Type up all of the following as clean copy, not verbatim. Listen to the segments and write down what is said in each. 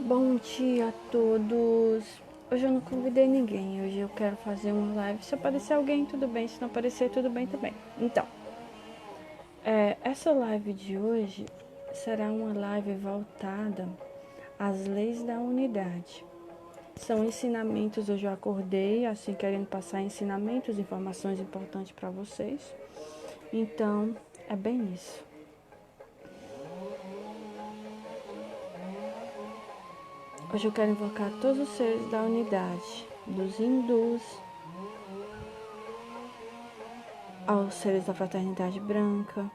Bom dia a todos. Hoje eu não convidei ninguém. Hoje eu quero fazer uma live. Se aparecer alguém, tudo bem. Se não aparecer, tudo bem também. Então, essa live de hoje será uma live voltada às leis da unidade. São ensinamentos. Hoje eu acordei assim querendo passar ensinamentos, informações importantes para vocês. Então, é bem isso. Hoje eu quero invocar todos os seres da unidade, dos hindus, aos seres da fraternidade branca,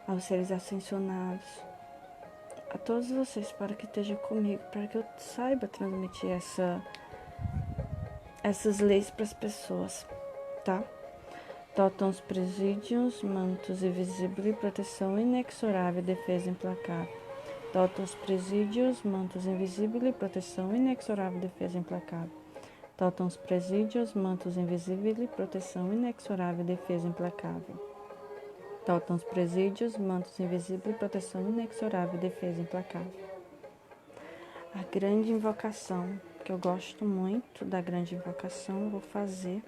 aos seres ascensionados, a todos vocês, para que estejam comigo, para que eu saiba transmitir essas leis para as pessoas, tá? Totons presídios, mantos invisíveis, proteção inexorável, defesa implacável. Totons presídios, mantos invisíveis, proteção inexorável, defesa implacável. Totons presídios, mantos invisíveis, proteção inexorável, defesa implacável. Totons presídios, mantos invisíveis, proteção inexorável, defesa implacável. A grande invocação, que eu gosto muito da grande invocação, vou fazer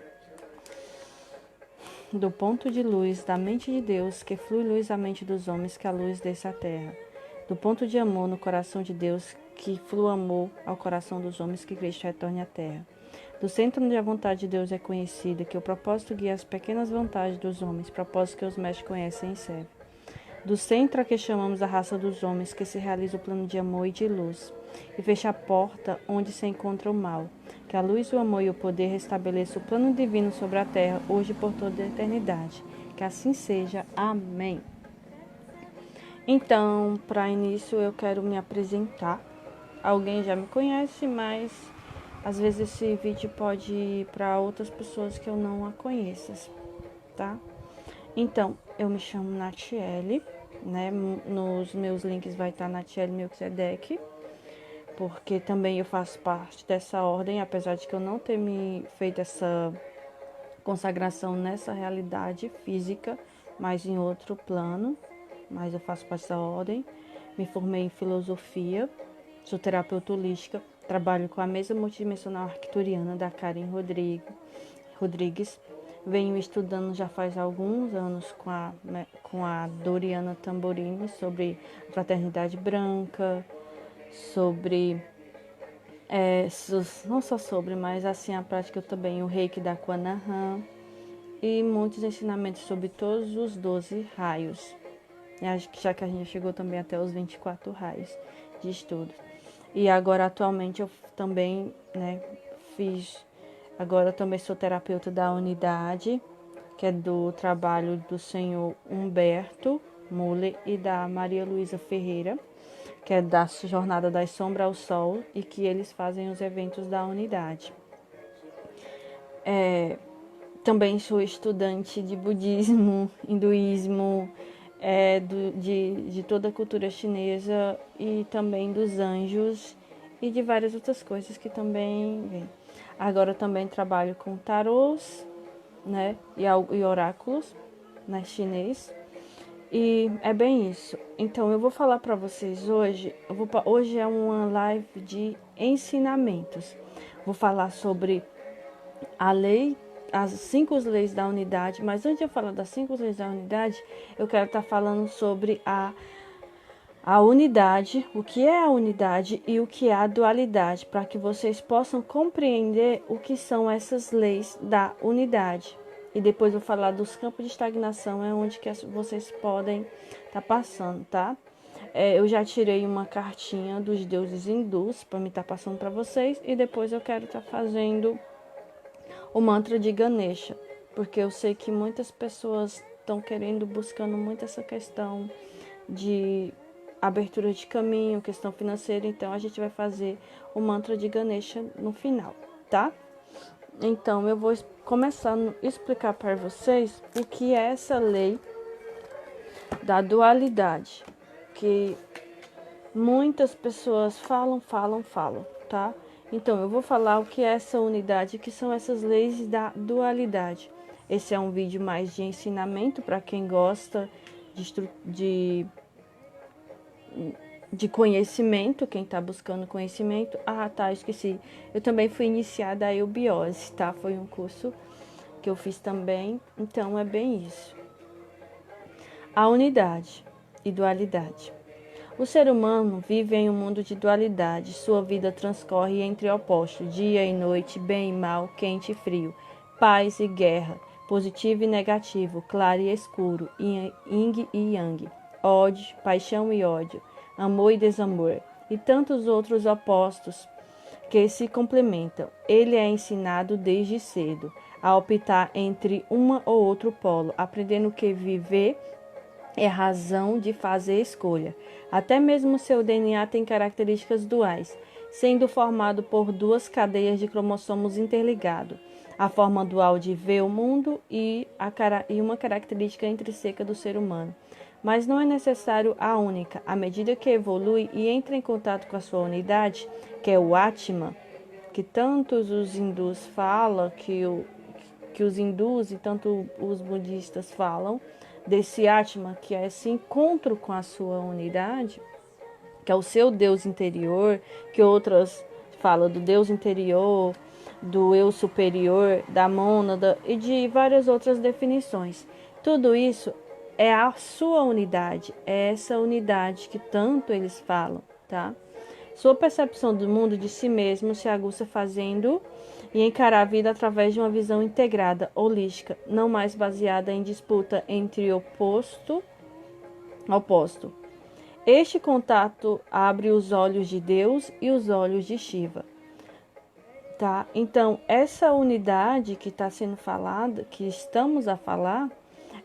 do ponto de luz da mente de Deus, que flui luz à mente dos homens, que a luz desce à terra. Do ponto de amor no coração de Deus, que flua amor ao coração dos homens, que Cristo retorne à terra. Do centro onde a vontade de Deus é conhecida, que o propósito guia as pequenas vontades dos homens, propósito que os mestres conhecem e servem. Do centro a que chamamos a raça dos homens, que se realiza o plano de amor e de luz, e fecha a porta onde se encontra o mal. Que a luz, o amor e o poder restabeleçam o plano divino sobre a terra, hoje e por toda a eternidade. Que assim seja. Amém. Então, para início, eu quero me apresentar. Alguém já me conhece, mas às vezes esse vídeo pode ir para outras pessoas que eu não a conheça, tá? Então, eu me chamo Natiele, né? Nos meus links vai estar Natiele Melquisedeque, porque também eu faço parte dessa ordem, apesar de que eu não ter me feito essa consagração nessa realidade física, mas em outro plano, mas eu faço parte da ordem. Me formei em filosofia, sou terapeuta holística, trabalho com a mesa multidimensional arcturiana da Karen Rodrigues. Venho estudando já faz alguns anos com a Doriana Tamborini sobre fraternidade branca, sobre, não só sobre, mas assim a prática também, o reiki da Kwanahan e muitos ensinamentos sobre todos os 12 raios, já que a gente chegou também até os 24 raios de estudo. E agora atualmente eu também, agora eu também sou terapeuta da unidade, que é do trabalho do senhor Humberto Muller e da Maria Luísa Ferreira, que é da Jornada da Sombra ao Sol, e que eles fazem os eventos da unidade. Também sou estudante de budismo, hinduísmo, de toda a cultura chinesa e também dos anjos e de várias outras coisas que também vem. Agora eu também trabalho com tarôs, né, e oráculos, né, chinês. E é bem isso. Então eu vou falar para vocês hoje, hoje é uma live de ensinamentos. Vou falar sobre a lei, as 5 leis da unidade, mas antes de eu falar das 5 leis da unidade, eu quero estar falando sobre a unidade, o que é a unidade e o que é a dualidade, para que vocês possam compreender o que são essas leis da unidade. E depois eu vou falar dos campos de estagnação, é onde que vocês podem estar passando, tá? Eu já tirei uma cartinha dos deuses hindus para me estar passando para vocês, e depois eu quero estar fazendo o mantra de Ganesha, porque eu sei que muitas pessoas estão buscando muito essa questão de abertura de caminho, questão financeira, então a gente vai fazer o mantra de Ganesha no final, tá? Então eu vou começar a explicar para vocês o que é essa lei da dualidade, que muitas pessoas falam, tá? Então eu vou falar o que é essa unidade, que são essas leis da dualidade. Esse é um vídeo mais de ensinamento para quem gosta de de conhecimento, quem está buscando conhecimento. Ah, tá, esqueci. Eu também fui iniciada a eubiose, tá? Foi um curso que eu fiz também, então é bem isso. A unidade e dualidade. O ser humano vive em um mundo de dualidade. Sua vida transcorre entre opostos, dia e noite, bem e mal, quente e frio, paz e guerra, positivo e negativo, claro e escuro, yin e yang, ódio, paixão e ódio, amor e desamor, e tantos outros opostos que se complementam. Ele é ensinado desde cedo a optar entre uma ou outro polo, aprendendo que viver é razão de fazer escolha. Até mesmo seu DNA tem características duais, sendo formado por duas cadeias de cromossomos interligados. A forma dual de ver o mundo e uma característica intrínseca do ser humano. Mas não é necessário a única. À medida que evolui e entra em contato com a sua unidade, que é o Atman, que tantos os hindus falam, que os hindus e tanto os budistas falam, desse Atman, que é esse encontro com a sua unidade, que é o seu Deus interior, que outras falam do Deus interior, do eu superior, da mônada e de várias outras definições. Tudo isso é a sua unidade, é essa unidade que tanto eles falam, tá? Sua percepção do mundo de si mesmo se aguça fazendo e encarar a vida através de uma visão integrada, holística, não mais baseada em disputa entre oposto. Este contato abre os olhos de Deus e os olhos de Shiva. Tá? Então, essa unidade que está sendo falada, que estamos a falar,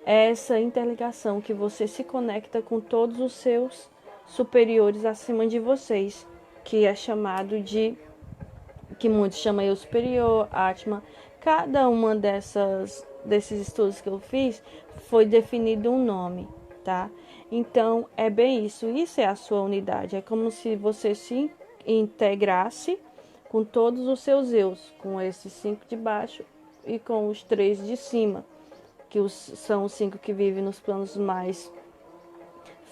é essa interligação que você se conecta com todos os seus superiores acima de vocês, que é chamado de, que muitos chamam eu superior, Atman. Cada uma desses estudos que eu fiz foi definido um nome, tá? Então, é bem isso. Isso é a sua unidade. É como se você se integrasse com todos os seus eus, com esses 5 de baixo e com os 3 de cima, que são os 5 que vivem nos planos mais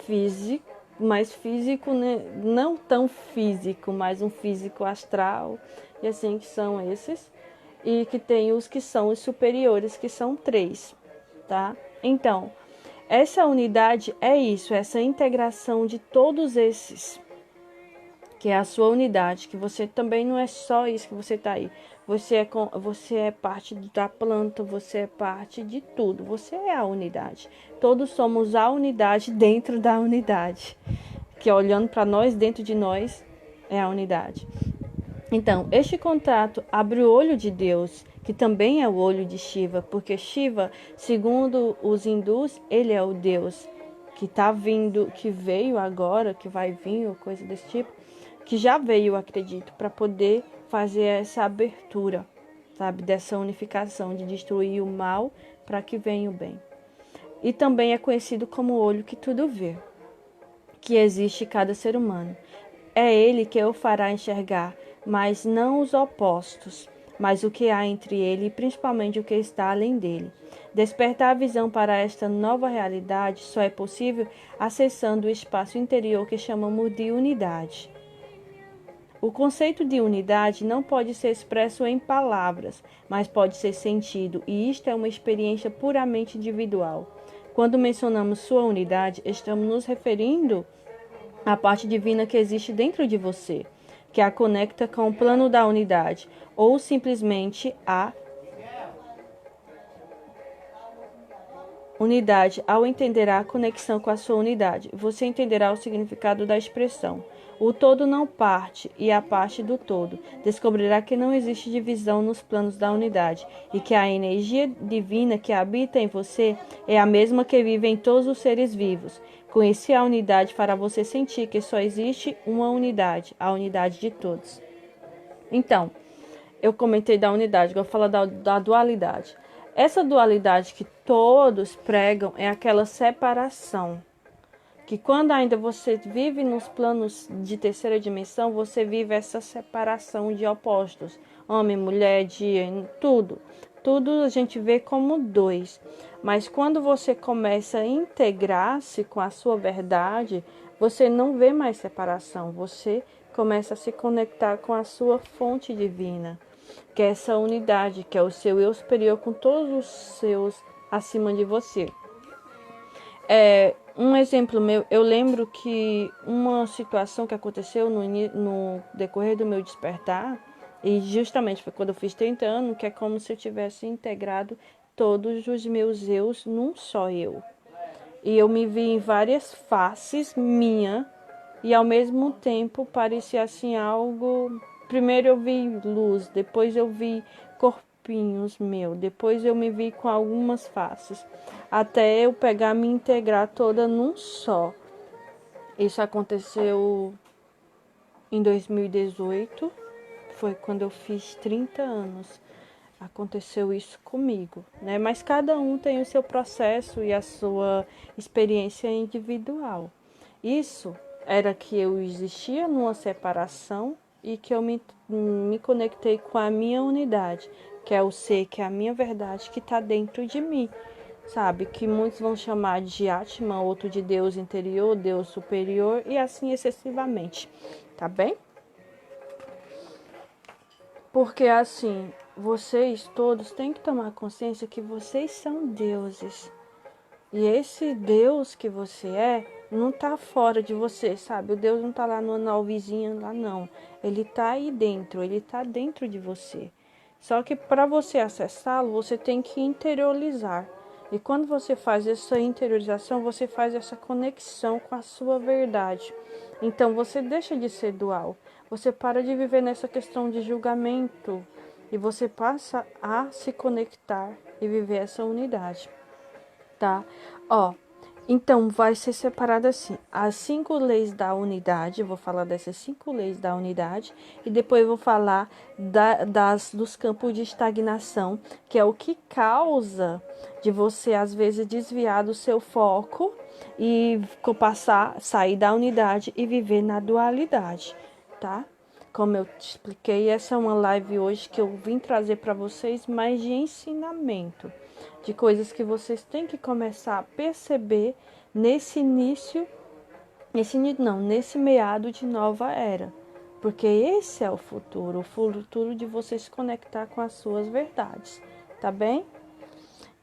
físico, né? Não tão físico, mas um físico astral, e assim que são esses, e que tem os que são os superiores, que são 3, tá? Então, essa unidade é isso, essa integração de todos esses, que é a sua unidade, que você também não é só isso que você está aí. Você é parte da planta, você é parte de tudo. Você é a unidade. Todos somos a unidade dentro da unidade. Que olhando para nós, dentro de nós, é a unidade. Então, este contato abre o olho de Deus, que também é o olho de Shiva, porque Shiva, segundo os hindus, ele é o Deus que está vindo, que veio agora, que vai vir, ou coisa desse tipo, que já veio, acredito, para poder fazer essa abertura, sabe, dessa unificação, de destruir o mal para que venha o bem. E também é conhecido como o olho que tudo vê, que existe em cada ser humano. É ele que o fará enxergar, mas não os opostos, mas o que há entre ele e principalmente o que está além dele. Despertar a visão para esta nova realidade só é possível acessando o espaço interior que chamamos de unidade. O conceito de unidade não pode ser expresso em palavras, mas pode ser sentido, e isto é uma experiência puramente individual. Quando mencionamos sua unidade, estamos nos referindo à parte divina que existe dentro de você, que a conecta com o plano da unidade, ou simplesmente a unidade. Ao entender a conexão com a sua unidade, você entenderá o significado da expressão. O todo não parte e a parte do todo. Descobrirá que não existe divisão nos planos da unidade e que a energia divina que habita em você é a mesma que vive em todos os seres vivos. Conhecer a unidade fará você sentir que só existe uma unidade, a unidade de todos. Então, eu comentei da unidade, agora eu vou falar da dualidade. Essa dualidade que todos pregam é aquela separação. Que quando ainda você vive nos planos de terceira dimensão, você vive essa separação de opostos. Homem, mulher, dia, tudo. Tudo a gente vê como dois. Mas quando você começa a integrar-se com a sua verdade, você não vê mais separação, você começa a se conectar com a sua fonte divina, que é essa unidade, que é o seu eu superior com todos os seus acima de você. Um exemplo meu, eu lembro que uma situação que aconteceu no decorrer do meu despertar, e justamente foi quando eu fiz 30 anos, que é como se eu tivesse integrado todos os meus eus num só eu. E eu me vi em várias faces minha, e ao mesmo tempo parecia assim algo. Primeiro eu vi luz, depois eu vi corpinhos meu, depois eu me vi com algumas faces, até eu pegar me integrar toda num só. Isso aconteceu em 2018, foi quando eu fiz 30 anos. Aconteceu isso comigo, né? Mas cada um tem o seu processo e a sua experiência individual. Isso era que eu existia numa separação e que eu me conectei com a minha unidade, que é o ser, que é a minha verdade, que está dentro de mim, sabe? Que muitos vão chamar de Atman, outro de Deus interior, Deus superior e assim excessivamente, tá bem? Porque assim, vocês todos têm que tomar consciência que vocês são deuses. E esse Deus que você não tá fora de você, sabe? O Deus não tá lá no nalvezinha lá, não. Ele tá aí dentro, ele tá dentro de você. Só que para você acessá-lo, você tem que interiorizar. E quando você faz essa interiorização, você faz essa conexão com a sua verdade. Então você deixa de ser dual. Você para de viver nessa questão de julgamento e você passa a se conectar e viver essa unidade, tá? Ó, então vai ser separado assim, as 5 leis da unidade, eu vou falar dessas 5 leis da unidade e depois eu vou falar dos campos de estagnação, que é o que causa de você às vezes desviar do seu foco e sair da unidade e viver na dualidade, tá? Como eu te expliquei, essa é uma live hoje que eu vim trazer para vocês mais de ensinamento, de coisas que vocês têm que começar a perceber nesse meado de nova era. Porque esse é o futuro de você se conectar com as suas verdades, tá bem?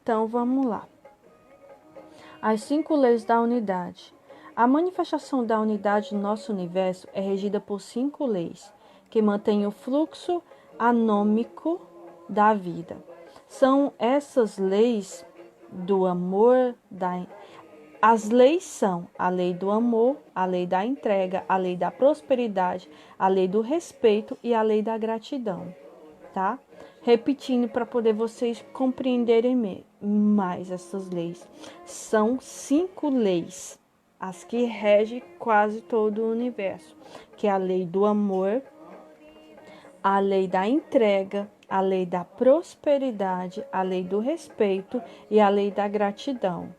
Então vamos lá. As 5 leis da unidade. A manifestação da unidade no nosso universo é regida por 5 leis, que mantêm o fluxo anômico da vida. São essas leis do amor, as leis são a lei do amor, a lei da entrega, a lei da prosperidade, a lei do respeito e a lei da gratidão, tá? Repetindo para poder vocês compreenderem mais essas leis. São 5 leis, as que regem quase todo o universo, que é a lei do amor, a lei da entrega, a lei da prosperidade, a lei do respeito e a lei da gratidão.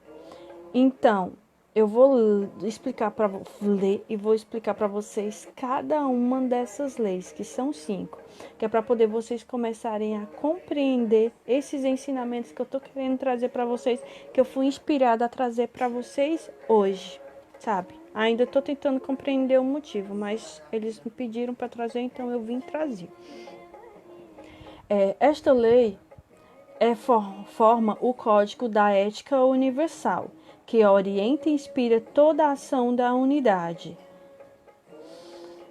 Então, eu vou explicar para ler e vou explicar para vocês cada uma dessas leis, que são 5, que é para poder vocês começarem a compreender esses ensinamentos que eu estou querendo trazer para vocês, que eu fui inspirada a trazer para vocês hoje, sabe? Ainda estou tentando compreender o motivo, mas eles me pediram para trazer, então eu vim trazer. Esta lei forma o código da ética universal, que orienta e inspira toda a ação da unidade.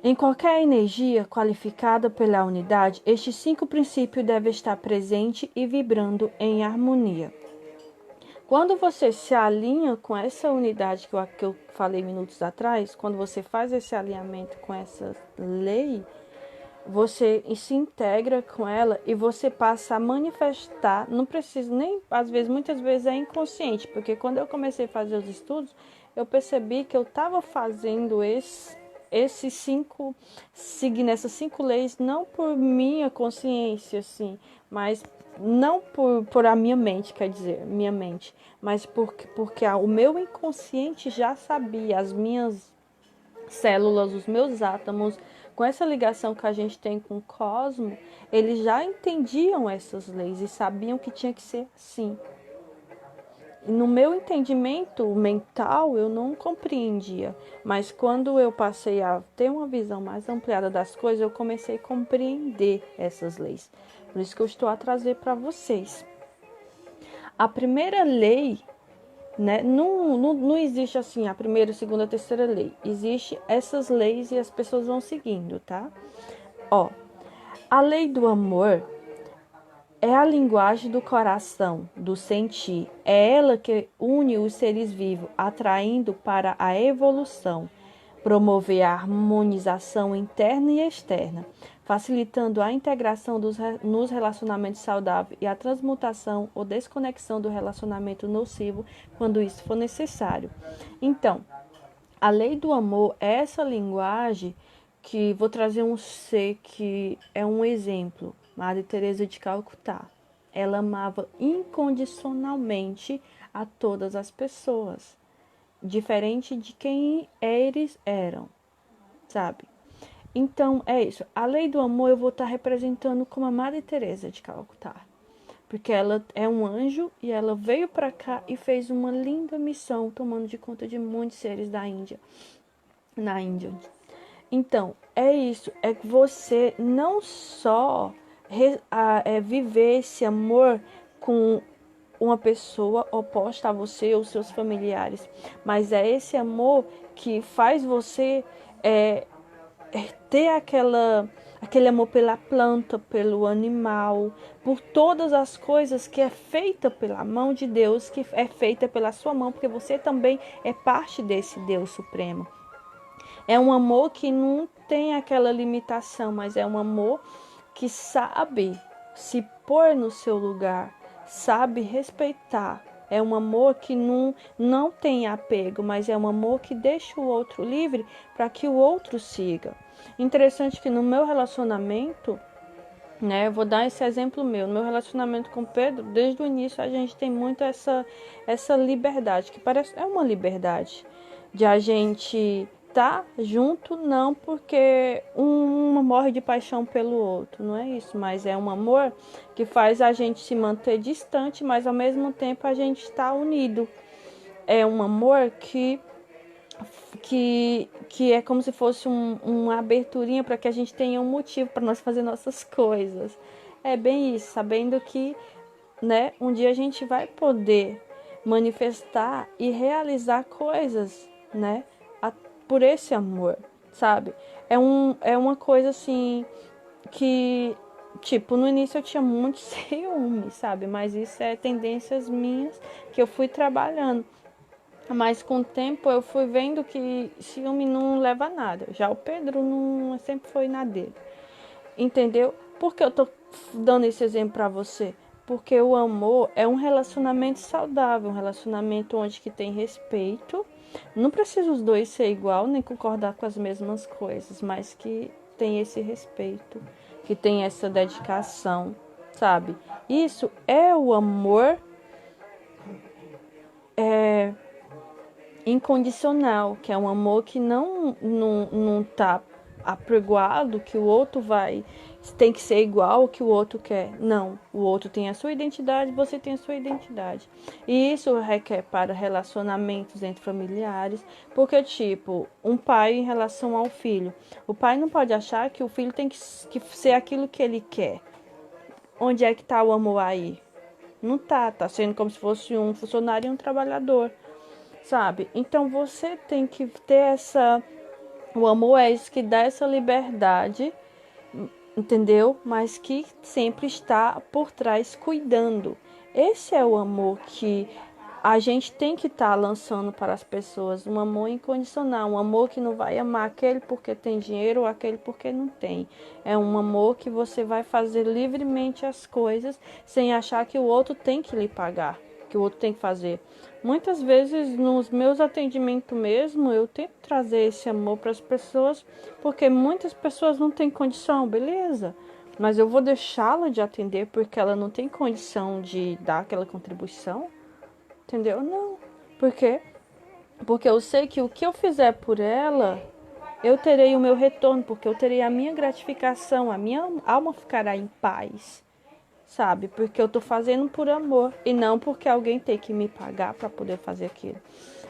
Em qualquer energia qualificada pela unidade, estes 5 princípios devem estar presentes e vibrando em harmonia. Quando você se alinha com essa unidade que eu falei minutos atrás, quando você faz esse alinhamento com essa lei, você se integra com ela e você passa a manifestar, não precisa nem, muitas vezes é inconsciente, porque quando eu comecei a fazer os estudos, eu percebi que eu estava fazendo essas 5 leis não por minha consciência, assim, mas não por a minha mente, quer dizer, minha mente, mas porque o meu inconsciente já sabia, as minhas células, os meus átomos, com essa ligação que a gente tem com o cosmos, eles já entendiam essas leis e sabiam que tinha que ser assim. no meu entendimento mental, eu não compreendia. Mas quando eu passei a ter uma visão mais ampliada das coisas, eu comecei a compreender essas leis. Por isso que eu estou a trazer para vocês. A primeira lei, né, não existe assim a primeira, segunda, terceira lei. Existe essas leis e as pessoas vão seguindo, tá? Ó, a lei do amor é a linguagem do coração, do sentir. É ela que une os seres vivos, atraindo para a evolução, promover a harmonização interna e externa, facilitando a integração nos relacionamentos saudáveis e a transmutação ou desconexão do relacionamento nocivo quando isso for necessário. Então, a lei do amor é essa linguagem que vou trazer um ser que é um exemplo, Madre Teresa de Calcutá. Ela amava incondicionalmente a todas as pessoas, diferente de quem eles eram, sabe? Então, é isso. A lei do amor eu vou estar representando como a Madre Teresa de Calcutá, porque ela é um anjo e ela veio para cá e fez uma linda missão, tomando de conta de muitos seres da Índia, na Índia. Então, é isso, é que você não só viver esse amor com uma pessoa oposta a você ou seus familiares, mas é esse amor que faz você ter aquele amor pela planta, pelo animal, por todas as coisas que é feita pela mão de Deus, que é feita pela sua mão, porque você também é parte desse Deus Supremo. É um amor que não tem aquela limitação, mas é um amor que sabe se pôr no seu lugar, sabe respeitar. É um amor que não tem apego, mas é um amor que deixa o outro livre para que o outro siga. Interessante que no meu relacionamento, né, eu vou dar esse exemplo meu. No meu relacionamento com o Pedro, desde o início a gente tem muito essa liberdade, que parece é uma liberdade de a gente tá junto, não porque um morre de paixão pelo outro, não é isso, mas é um amor que faz a gente se manter distante, mas ao mesmo tempo a gente está unido. É um amor que é como se fosse uma aberturinha para que a gente tenha um motivo para nós fazer nossas coisas. É bem isso, sabendo que, né, um dia a gente vai poder manifestar e realizar coisas, né, por esse amor, sabe? É uma coisa assim que, tipo, no início eu tinha muito ciúme, sabe? Mas isso é tendências minhas que eu fui trabalhando. Mas com o tempo eu fui vendo que ciúme não leva a nada. Já o Pedro não sempre foi na dele. Entendeu? Por que eu tô dando esse exemplo para você? Porque o amor é um relacionamento saudável, um relacionamento onde que tem respeito. Não precisa os dois ser igual, nem concordar com as mesmas coisas, mas que tem esse respeito, que tem essa dedicação, sabe? Isso é o amor incondicional, que é um amor que não tá apregoado, que o outro tem que ser igual ao que o outro quer. Não, o outro tem a sua identidade, você tem a sua identidade. E isso requer para relacionamentos entre familiares, porque tipo, um pai em relação ao filho. O pai não pode achar que o filho tem que ser aquilo que ele quer. Onde é que tá o amor aí? Não tá sendo como se fosse um funcionário e um trabalhador, sabe? Então você tem que ter o amor é isso que dá essa liberdade, entendeu? Mas que sempre está por trás cuidando. Esse é o amor que a gente tem que estar lançando para as pessoas, um amor incondicional, um amor que não vai amar aquele porque tem dinheiro ou aquele porque não tem. É um amor que você vai fazer livremente as coisas sem achar que o outro tem que lhe pagar, que o outro tem que fazer. Muitas vezes nos meus atendimentos mesmo, eu tento trazer esse amor para as pessoas, porque muitas pessoas não têm condição, beleza? Mas eu vou deixá-la de atender porque ela não tem condição de dar aquela contribuição, entendeu? Não. Por quê? Porque eu sei que o que eu fizer por ela, eu terei o meu retorno, porque eu terei a minha gratificação, a minha alma ficará em paz. sabe? Porque eu tô fazendo por amor e não porque alguém tem que me pagar para poder fazer aquilo.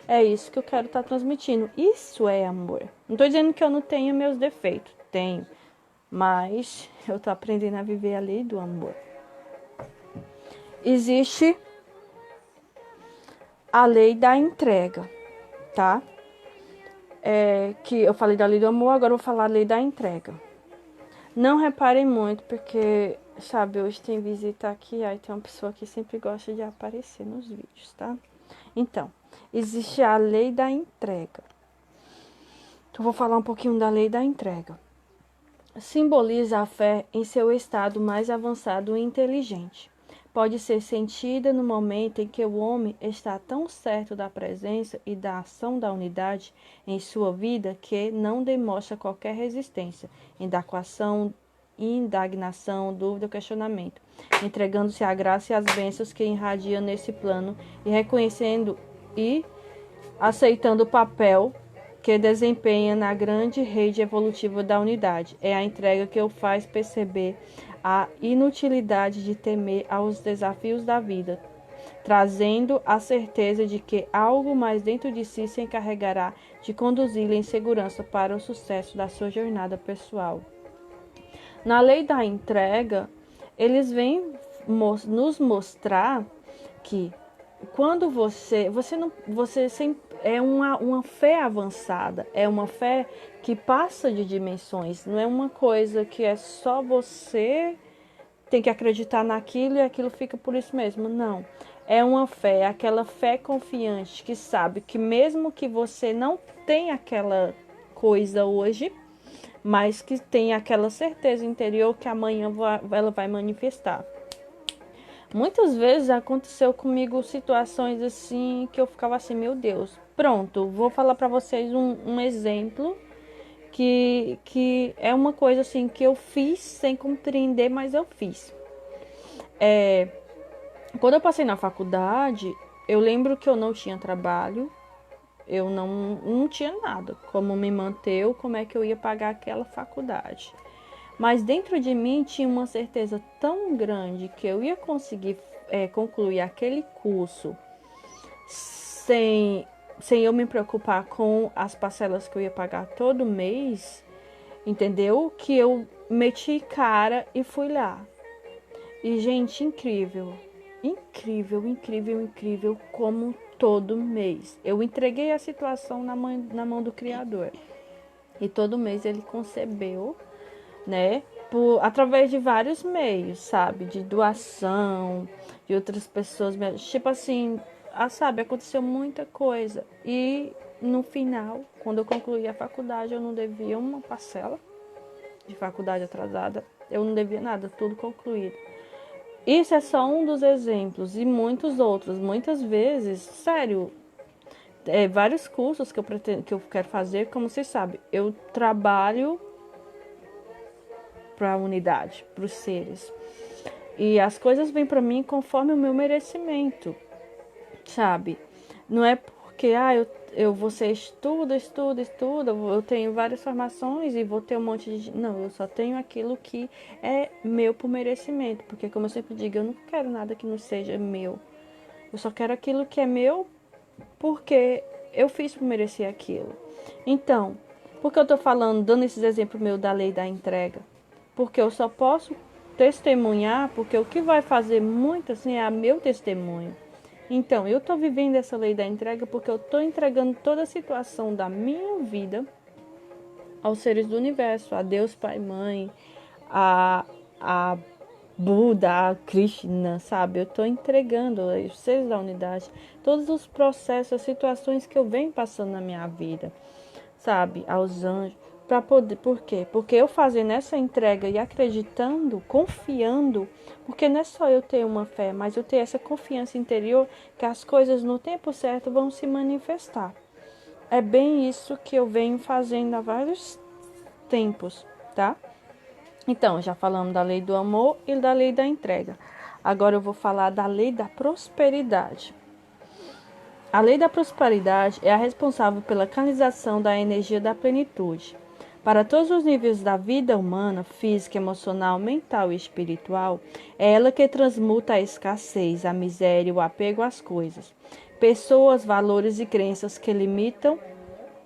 É isso que eu quero estar transmitindo. Isso é amor. Não tô dizendo que eu não tenho meus defeitos. Tenho. Mas eu tô aprendendo a viver a lei do amor. Existe a lei da entrega, tá? Que eu falei da lei do amor, agora eu vou falar da lei da entrega. Não reparem muito, porque, sabe, hoje tem visita aqui, aí tem uma pessoa que sempre gosta de aparecer nos vídeos, tá? Então, existe a lei da entrega. Então, vou falar um pouquinho da lei da entrega. Simboliza a fé em seu estado mais avançado e inteligente. Pode ser sentida no momento em que o homem está tão certo da presença e da ação da unidade em sua vida que não demonstra qualquer resistência, indagnação, dúvida ou questionamento, entregando-se à graça e às bênçãos que irradiam nesse plano e reconhecendo e aceitando o papel que desempenha na grande rede evolutiva da unidade. É a entrega que o faz perceber a inutilidade de temer aos desafios da vida, trazendo a certeza de que algo mais dentro de si se encarregará de conduzi-lo em segurança para o sucesso da sua jornada pessoal. Na lei da entrega, eles vêm nos mostrar que quando você é uma fé avançada, é uma fé que passa de dimensões, não é uma coisa que é só você tem que acreditar naquilo e aquilo fica por isso mesmo, não. É uma fé, aquela fé confiante que sabe que mesmo que você não tenha aquela coisa hoje, mas que tem aquela certeza interior que amanhã ela vai manifestar. Muitas vezes aconteceu comigo situações assim que eu ficava assim, meu Deus, pronto, vou falar para vocês um exemplo que é uma coisa assim que eu fiz sem compreender, mas eu fiz. Quando eu passei na faculdade, eu lembro que eu não tinha trabalho, eu não tinha nada, como me manter, como é que eu ia pagar aquela faculdade. Mas dentro de mim tinha uma certeza tão grande que eu ia conseguir concluir aquele curso sem eu me preocupar com as parcelas que eu ia pagar todo mês, entendeu? Que eu meti cara e fui lá. E, gente, incrível. Incrível, incrível, incrível, como todo mês. Eu entreguei a situação na mão do Criador. E todo mês ele concebeu, né? Através de vários meios, sabe? De doação, de outras pessoas. Tipo assim, sabe? Aconteceu muita coisa. E no final, quando eu concluí a faculdade, eu não devia uma parcela de faculdade atrasada. Eu não devia nada, tudo concluído. Isso é só um dos exemplos e muitos outros. Muitas vezes, sério, vários cursos que eu quero fazer, como vocês sabem, eu trabalho para a unidade, para os seres. E as coisas vêm para mim conforme o meu merecimento, sabe? Não é porque você estuda, eu tenho várias formações e vou ter um monte de... Não, eu só tenho aquilo que é meu por merecimento. Porque, como eu sempre digo, eu não quero nada que não seja meu. Eu só quero aquilo que é meu porque eu fiz por merecer aquilo. Então, por que eu tô falando, dando esses exemplos meus da lei da entrega? Porque eu só posso testemunhar, porque o que vai fazer muito assim é meu testemunho. Então, eu estou vivendo essa lei da entrega porque eu estou entregando toda a situação da minha vida aos seres do universo, a Deus, Pai, Mãe, a Buda, a Krishna, sabe? Eu estou entregando aos seres da unidade todos os processos, as situações que eu venho passando na minha vida, sabe? Aos anjos. Para poder, por quê? Porque eu fazendo essa entrega e acreditando, confiando, porque não é só eu ter uma fé, mas eu ter essa confiança interior que as coisas no tempo certo vão se manifestar. É bem isso que eu venho fazendo há vários tempos, tá? Então, já falamos da lei do amor e da lei da entrega. Agora eu vou falar da lei da prosperidade. A lei da prosperidade é a responsável pela canalização da energia da plenitude. Para todos os níveis da vida humana, física, emocional, mental e espiritual, é ela que transmuta a escassez, a miséria e o apego às coisas. Pessoas, valores e crenças que limitam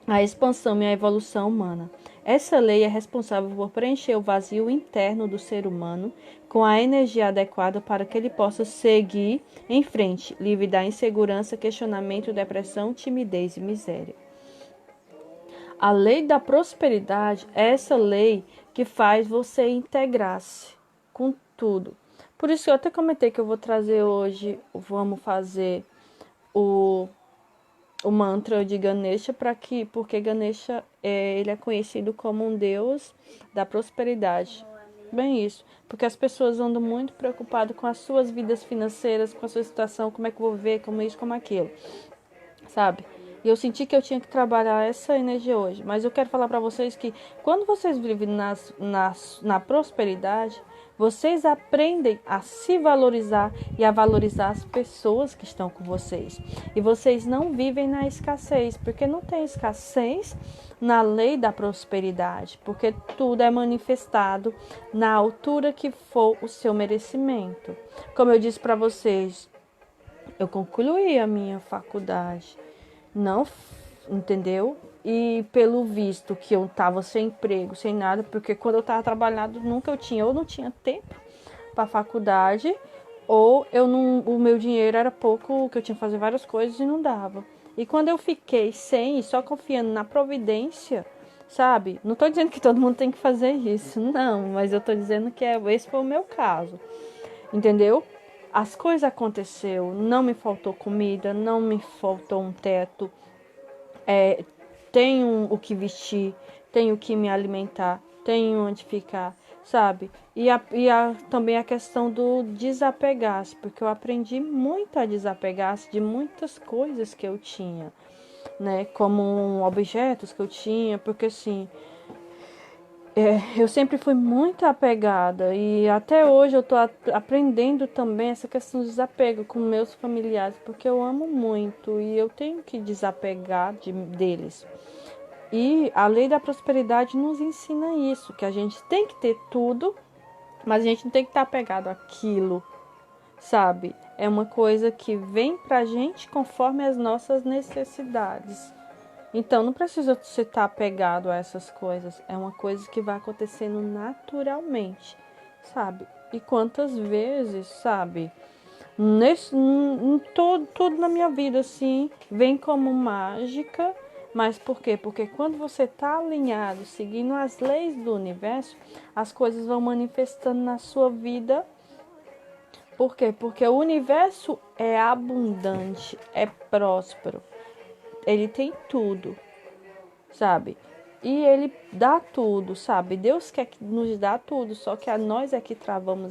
a expansão e a evolução humana. Essa lei é responsável por preencher o vazio interno do ser humano com a energia adequada para que ele possa seguir em frente, livre da insegurança, questionamento, depressão, timidez e miséria. A lei da prosperidade é essa lei que faz você integrar-se com tudo. Por isso eu até comentei que eu vou trazer hoje, vamos fazer o mantra de Ganesha porque Ganesha ele é conhecido como um deus da prosperidade. Bem isso, porque as pessoas andam muito preocupadas com as suas vidas financeiras, com a sua situação, como é que eu vou ver, como isso, como aquilo, sabe? E eu senti que eu tinha que trabalhar essa energia hoje. Mas eu quero falar para vocês que quando vocês vivem na prosperidade, vocês aprendem a se valorizar e a valorizar as pessoas que estão com vocês. E vocês não vivem na escassez, porque não tem escassez na lei da prosperidade, porque tudo é manifestado na altura que for o seu merecimento. Como eu disse para vocês, eu concluí a minha faculdade. Não, entendeu? E pelo visto que eu tava sem emprego, sem nada, porque quando eu tava trabalhando nunca eu tinha, ou não tinha tempo para faculdade, ou eu não, o meu dinheiro era pouco, que eu tinha que fazer várias coisas e não dava. E quando eu fiquei sem, só confiando na providência, sabe? Não tô dizendo que todo mundo tem que fazer isso, não, mas eu tô dizendo que esse foi o meu caso. Entendeu? As coisas aconteceu, não me faltou comida, não me faltou um teto, tenho o que vestir, tenho o que me alimentar, tenho onde ficar, sabe? Também a questão do desapegar-se, porque eu aprendi muito a desapegar-se de muitas coisas que eu tinha, né? Como objetos que eu tinha, porque assim, eu sempre fui muito apegada e até hoje eu tô aprendendo também essa questão do desapego com meus familiares, porque eu amo muito e eu tenho que desapegar deles. E a lei da prosperidade nos ensina isso, que a gente tem que ter tudo, mas a gente não tem que estar apegado àquilo, sabe? É uma coisa que vem pra gente conforme as nossas necessidades. Então, não precisa você estar apegado a essas coisas. É uma coisa que vai acontecendo naturalmente, sabe? E quantas vezes, sabe? Tudo na minha vida, assim, vem como mágica. Mas por quê? Porque quando você está alinhado, seguindo as leis do universo, as coisas vão manifestando na sua vida. Por quê? Porque o universo é abundante, é próspero. Ele tem tudo, sabe? E ele dá tudo, sabe? Deus quer nos dar tudo, só que a nós é que travamos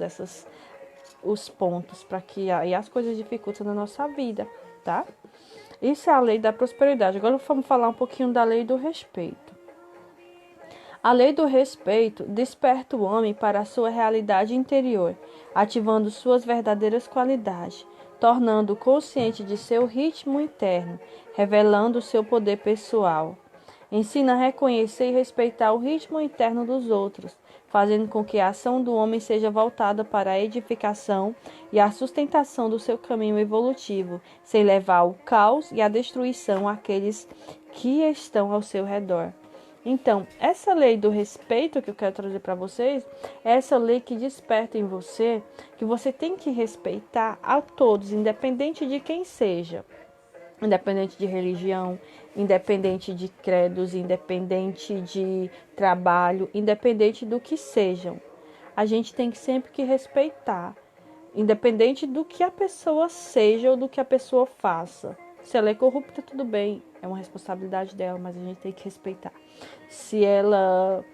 os pontos para que aí as coisas dificultam na nossa vida, tá? Isso é a lei da prosperidade. Agora vamos falar um pouquinho da lei do respeito. A lei do respeito desperta o homem para a sua realidade interior, ativando suas verdadeiras qualidades, tornando-o consciente de seu ritmo interno, revelando seu poder pessoal. Ensina a reconhecer e respeitar o ritmo interno dos outros, fazendo com que a ação do homem seja voltada para a edificação e a sustentação do seu caminho evolutivo, sem levar ao caos e à destruição àqueles que estão ao seu redor. Então, essa lei do respeito que eu quero trazer para vocês, é essa lei que desperta em você que você tem que respeitar a todos, independente de quem seja. Independente de religião, independente de credos, independente de trabalho, independente do que sejam. A gente tem que sempre que respeitar, independente do que a pessoa seja ou do que a pessoa faça. Se ela é corrupta, tudo bem, é uma responsabilidade dela, mas a gente tem que respeitar. Se ela...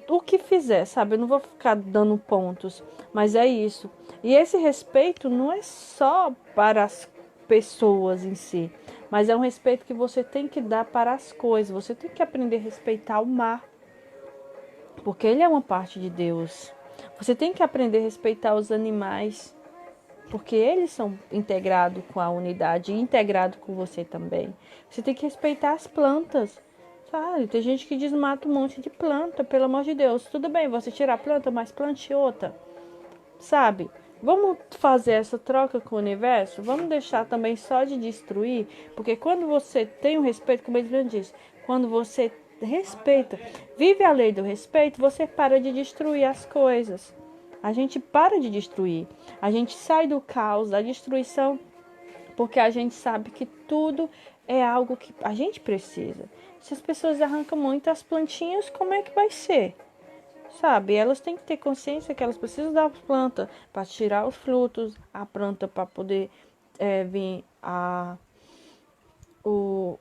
o que fizer, sabe? Eu não vou ficar dando pontos, mas é isso. E esse respeito não é só para as pessoas em si, mas é um respeito que você tem que dar para as coisas. Você tem que aprender a respeitar o mar, porque ele é uma parte de Deus. Você tem que aprender a respeitar os animais, porque eles são integrados com a unidade e integrados com você também. Você tem que respeitar as plantas, sabe? Tem gente que desmata um monte de planta, pelo amor de Deus. Tudo bem, você tirar a planta, mas plante outra, sabe? Vamos fazer essa troca com o universo? Vamos deixar também só de destruir? Porque quando você tem o respeito, como ele disse, quando você respeita, vive a lei do respeito, você para de destruir as coisas. A gente para de destruir. A gente sai do caos, da destruição, porque a gente sabe que tudo é algo que a gente precisa. Se as pessoas arrancam muitas plantinhas, como é que vai ser? Sabe, elas têm que ter consciência que elas precisam da planta para tirar os frutos, a planta para poder vir o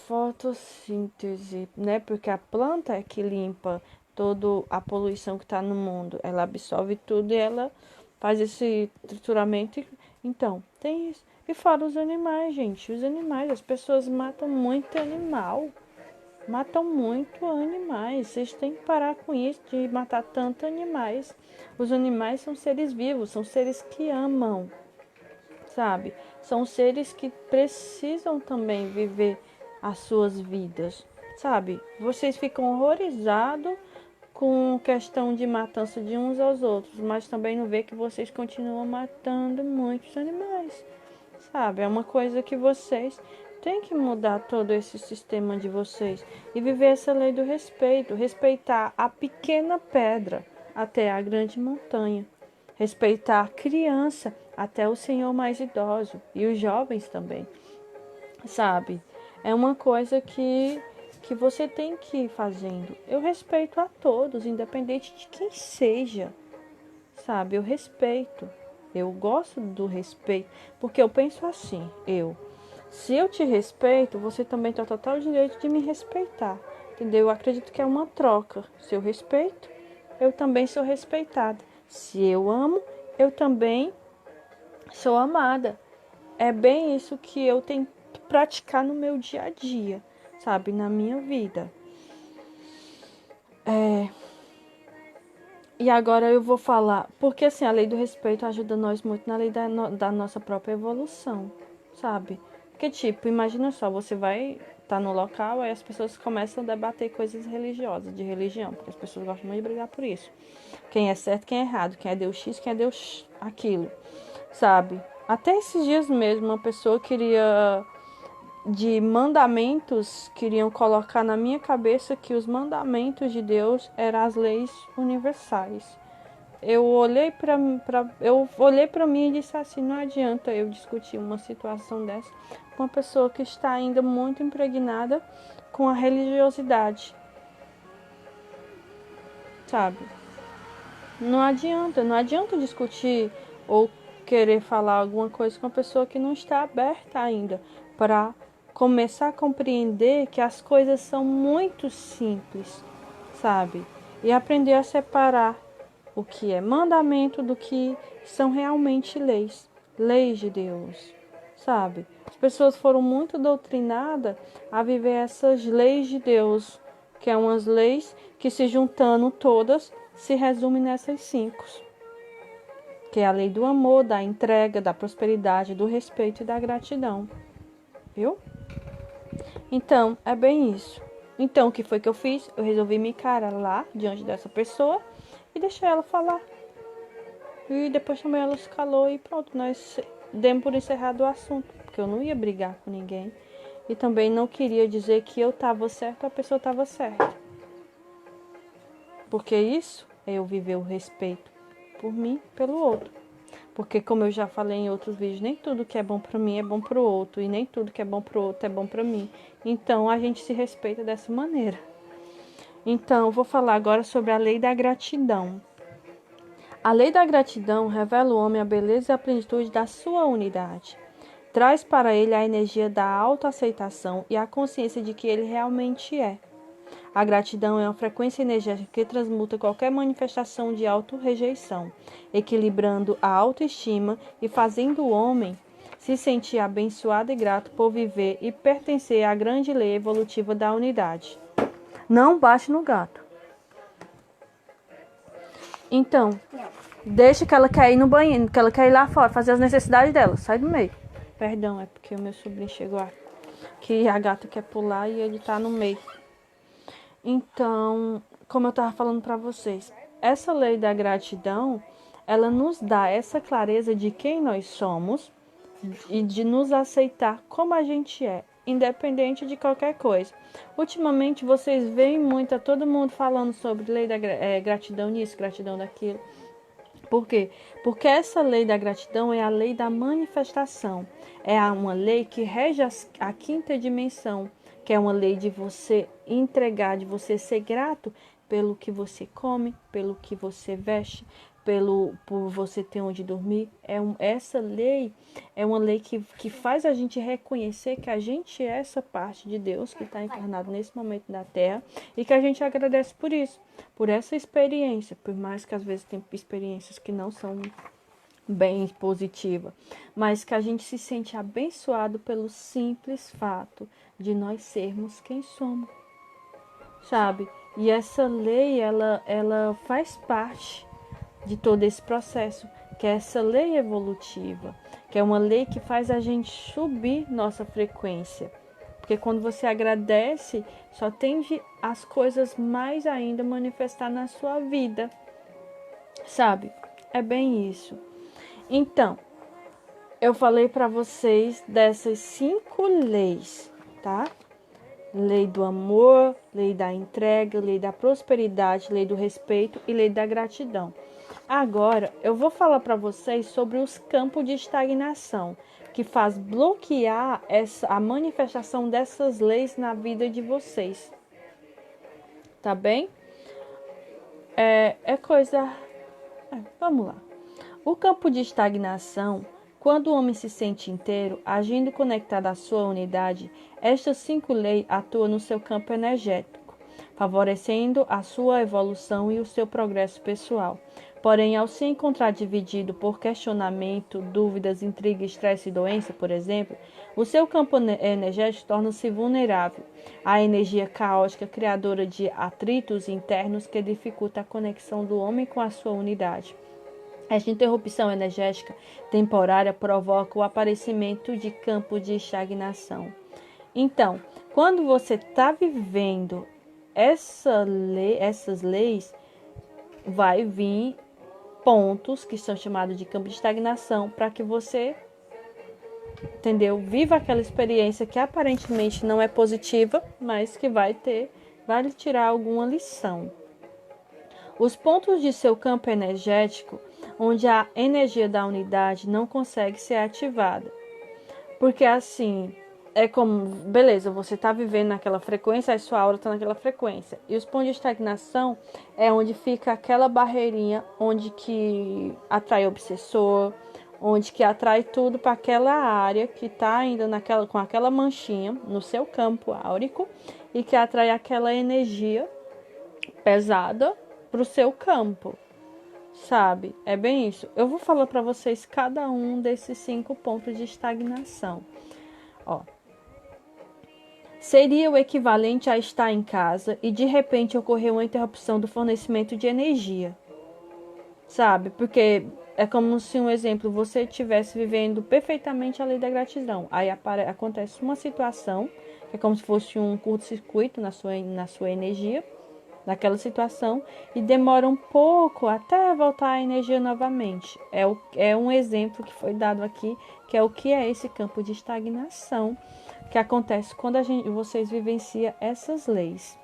fotossíntese, né? Porque a planta é que limpa toda a poluição que está no mundo. Ela absorve tudo e ela faz esse trituramento. Então, tem isso. E fora os animais, gente. Os animais, as pessoas matam muito animal. Matam muito animais. Vocês têm que parar com isso de matar tanto animais. Os animais são seres vivos, são seres que amam, sabe? São seres que precisam também viver as suas vidas, sabe? Vocês ficam horrorizados com questão de matança de uns aos outros, mas também não vê que vocês continuam matando muitos animais, sabe? É uma coisa que vocês têm que mudar todo esse sistema de vocês e viver essa lei do respeito, respeitar a pequena pedra até a grande montanha, respeitar a criança até o senhor mais idoso e os jovens também, sabe? É uma coisa que você tem que ir fazendo. Eu respeito a todos, independente de quem seja, sabe? Eu respeito. Eu gosto do respeito, porque eu penso assim, se eu te respeito, você também tem o total direito de me respeitar, entendeu? Eu acredito que é uma troca. Se eu respeito, eu também sou respeitada. Se eu amo, eu também sou amada. É bem isso que eu tenho que praticar no meu dia a dia, sabe? Na minha vida. E agora eu vou falar, porque assim, a lei do respeito ajuda nós muito na lei da nossa própria evolução, sabe? Porque tipo, imagina só, você vai estar no local, aí as pessoas começam a debater coisas religiosas, de religião, porque as pessoas gostam muito de brigar por isso. Quem é certo, quem é errado, quem é Deus X, quem é Deus aquilo, sabe? Até esses dias mesmo, uma pessoa queriam colocar na minha cabeça que os mandamentos de Deus eram as leis universais. Eu olhei para mim e disse assim, não adianta eu discutir uma situação dessa com uma pessoa que está ainda muito impregnada com a religiosidade, sabe? Não adianta discutir ou querer falar alguma coisa com uma pessoa que não está aberta ainda para começar a compreender que as coisas são muito simples, sabe? E aprender a separar o que é mandamento do que são realmente leis de Deus, sabe? As pessoas foram muito doutrinadas a viver essas leis de Deus, que é umas leis que, se juntando todas, se resumem nessas 5, que é a lei do amor, da entrega, da prosperidade, do respeito e da gratidão, viu? Então, é bem isso. Então, o que foi que eu fiz? Eu resolvi me encarar lá, diante dessa pessoa, e deixei ela falar. E depois também ela se calou e pronto, nós demos por encerrado o assunto, porque eu não ia brigar com ninguém. E também não queria dizer que eu estava certa, a pessoa estava certa. Porque isso é eu viver o respeito por mim e pelo outro. Porque, como eu já falei em outros vídeos, nem tudo que é bom para mim é bom para o outro. E nem tudo que é bom para o outro é bom para mim. Então, a gente se respeita dessa maneira. Então, eu vou falar agora sobre a lei da gratidão. A lei da gratidão revela ao homem a beleza e a plenitude da sua unidade. Traz para ele a energia da autoaceitação e a consciência de que ele realmente é. A gratidão é uma frequência energética que transmuta qualquer manifestação de auto-rejeição, equilibrando a autoestima e fazendo o homem se sentir abençoado e grato por viver e pertencer à grande lei evolutiva da unidade. Não bate no gato. Então, deixa que ela quer ir no banheiro, que ela quer ir lá fora, fazer as necessidades dela. Sai do meio. Perdão, é porque o meu sobrinho chegou aqui, a gata quer pular e ele tá no meio. Então, como eu estava falando para vocês, essa lei da gratidão, ela nos dá essa clareza de quem nós somos e de nos aceitar como a gente é, independente de qualquer coisa. Ultimamente, vocês veem muito, todo mundo falando sobre lei da gratidão nisso, gratidão daquilo. Por quê? Porque essa lei da gratidão é a lei da manifestação. É uma lei que rege a quinta dimensão, que é uma lei de você entregar, de você ser grato pelo que você come, pelo que você veste, por você ter onde dormir. Essa lei é uma lei que faz a gente reconhecer que a gente é essa parte de Deus que está encarnado nesse momento da Terra e que a gente agradece por isso, por essa experiência, por mais que às vezes tem experiências que não são bem positivas, mas que a gente se sente abençoado pelo simples fato de nós sermos quem somos, sabe? E essa lei, ela faz parte de todo esse processo, que é essa lei evolutiva, que é uma lei que faz a gente subir nossa frequência. Porque quando você agradece, só tende as coisas mais ainda manifestar na sua vida, sabe? É bem isso. Então, eu falei para vocês dessas 5 leis, tá? Lei do amor, lei da entrega, lei da prosperidade, lei do respeito e lei da gratidão. Agora, eu vou falar para vocês sobre os campos de estagnação, que faz bloquear a manifestação dessas leis na vida de vocês. Tá bem? Vamos lá. O campo de estagnação, quando o homem se sente inteiro, agindo conectado à sua unidade, estas 5 leis atuam no seu campo energético, favorecendo a sua evolução e o seu progresso pessoal. Porém, ao se encontrar dividido por questionamento, dúvidas, intriga, estresse e doença, por exemplo, o seu campo energético torna-se vulnerável à energia caótica criadora de atritos internos que dificulta a conexão do homem com a sua unidade. Esta interrupção energética temporária provoca o aparecimento de campos de estagnação. Então, quando você está vivendo essas leis, vai vir pontos que são chamados de campo de estagnação para que você, entendeu? Viva aquela experiência que aparentemente não é positiva, mas que vai lhe tirar alguma lição. Os pontos de seu campo energético, onde a energia da unidade não consegue ser ativada. Porque assim, é como, beleza, você está vivendo naquela frequência, a sua aura está naquela frequência. E os pontos de estagnação é onde fica aquela barreirinha, onde que atrai obsessor, onde que atrai tudo para aquela área que está ainda com aquela manchinha no seu campo áurico e que atrai aquela energia pesada para o seu campo, sabe? É bem isso. Eu vou falar para vocês cada um desses 5 pontos de estagnação. Ó, seria o equivalente a estar em casa e de repente ocorrer uma interrupção do fornecimento de energia, sabe? Porque é como se, um exemplo, você estivesse vivendo perfeitamente a lei da gratidão. Aí acontece uma situação, que é como se fosse um curto-circuito na sua energia, naquela situação, e demora um pouco até voltar a energia novamente. É um exemplo que foi dado aqui, que é o que é esse campo de estagnação, que acontece quando vocês vivenciam essas leis.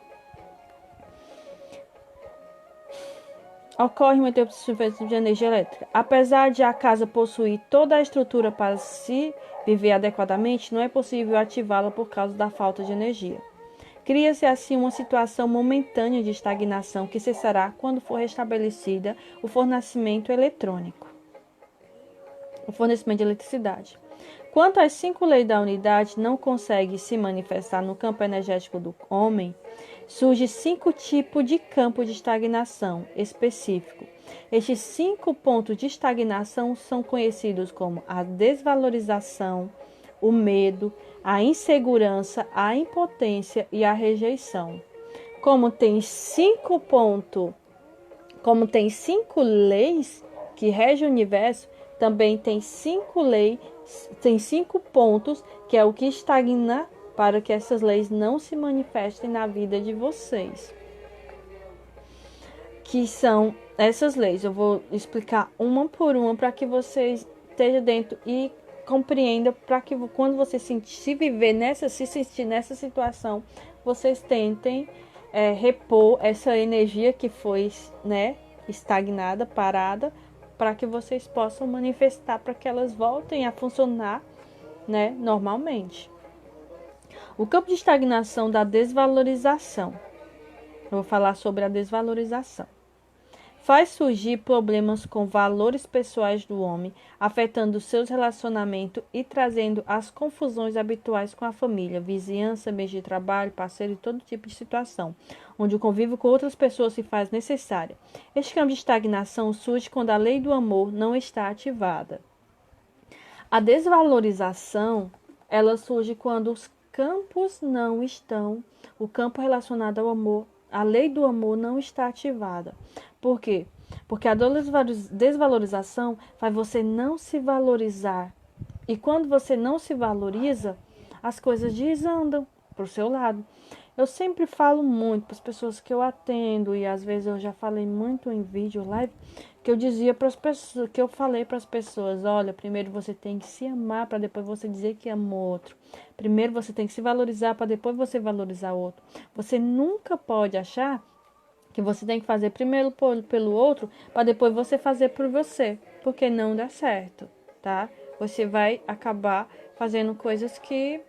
Ocorre uma interrupção de energia elétrica. Apesar de a casa possuir toda a estrutura para se viver adequadamente, não é possível ativá-la por causa da falta de energia. Cria-se assim uma situação momentânea de estagnação que cessará quando for restabelecida o fornecimento eletrônico. O fornecimento de eletricidade. Quanto às 5 leis da unidade não conseguem se manifestar no campo energético do homem, surgem 5 tipos de campo de estagnação específico. Estes 5 pontos de estagnação são conhecidos como a desvalorização, o medo, a insegurança, a impotência e a rejeição. Como tem 5 leis que regem o universo, também tem 5 leis, tem 5 pontos, que é o que estagna para que essas leis não se manifestem na vida de vocês. Que são essas leis? Eu vou explicar uma por uma para que vocês estejam dentro e compreendam, para que quando você se sentir nessa situação, vocês tentem repor essa energia que foi, né, estagnada, parada, para que vocês possam manifestar, para que elas voltem a funcionar, né, normalmente. O campo de estagnação da desvalorização. Eu vou falar sobre a desvalorização. Faz surgir problemas com valores pessoais do homem, afetando seus relacionamentos e trazendo as confusões habituais com a família, vizinhança, meio de trabalho, parceiro e todo tipo de situação, onde o convívio com outras pessoas se faz necessário. Este campo de estagnação surge quando a lei do amor não está ativada. A desvalorização, ela surge quando os campos não estão, o campo relacionado ao amor, a lei do amor não está ativada. Por quê? Porque a desvalorização faz você não se valorizar. E quando você não se valoriza, as coisas desandam para o seu lado. Eu sempre falo muito para as pessoas que eu atendo, e às vezes eu já falei muito em vídeo, live, que eu dizia para as pessoas, que eu falei para as pessoas, olha, primeiro você tem que se amar para depois você dizer que ama o outro. Primeiro você tem que se valorizar para depois você valorizar o outro. Você nunca pode achar que você tem que fazer primeiro pelo outro para depois você fazer por você, porque não dá certo, tá? Você vai acabar fazendo coisas que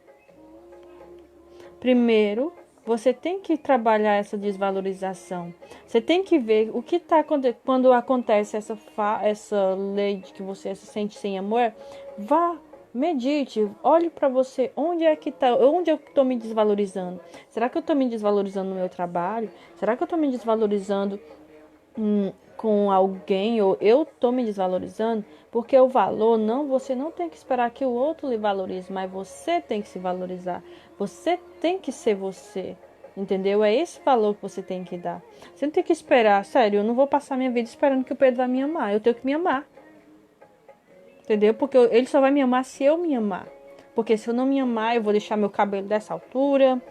primeiro você tem que trabalhar essa desvalorização. Você tem que ver o que está acontecendo quando acontece essa lei de que você se sente sem amor. Vá, medite, olhe para você, onde eu estou me desvalorizando? Será que eu estou me desvalorizando no meu trabalho? Será que eu estou me desvalorizando com alguém, ou eu estou me desvalorizando? Porque o valor, você não tem que esperar que o outro lhe valorize, mas você tem que se valorizar. Você tem que ser você, entendeu? É esse valor que você tem que dar. Você não tem que esperar, sério, eu não vou passar minha vida esperando que o Pedro vai me amar, eu tenho que me amar. Entendeu? Porque ele só vai me amar se eu me amar. Porque se eu não me amar, eu vou deixar meu cabelo dessa altura,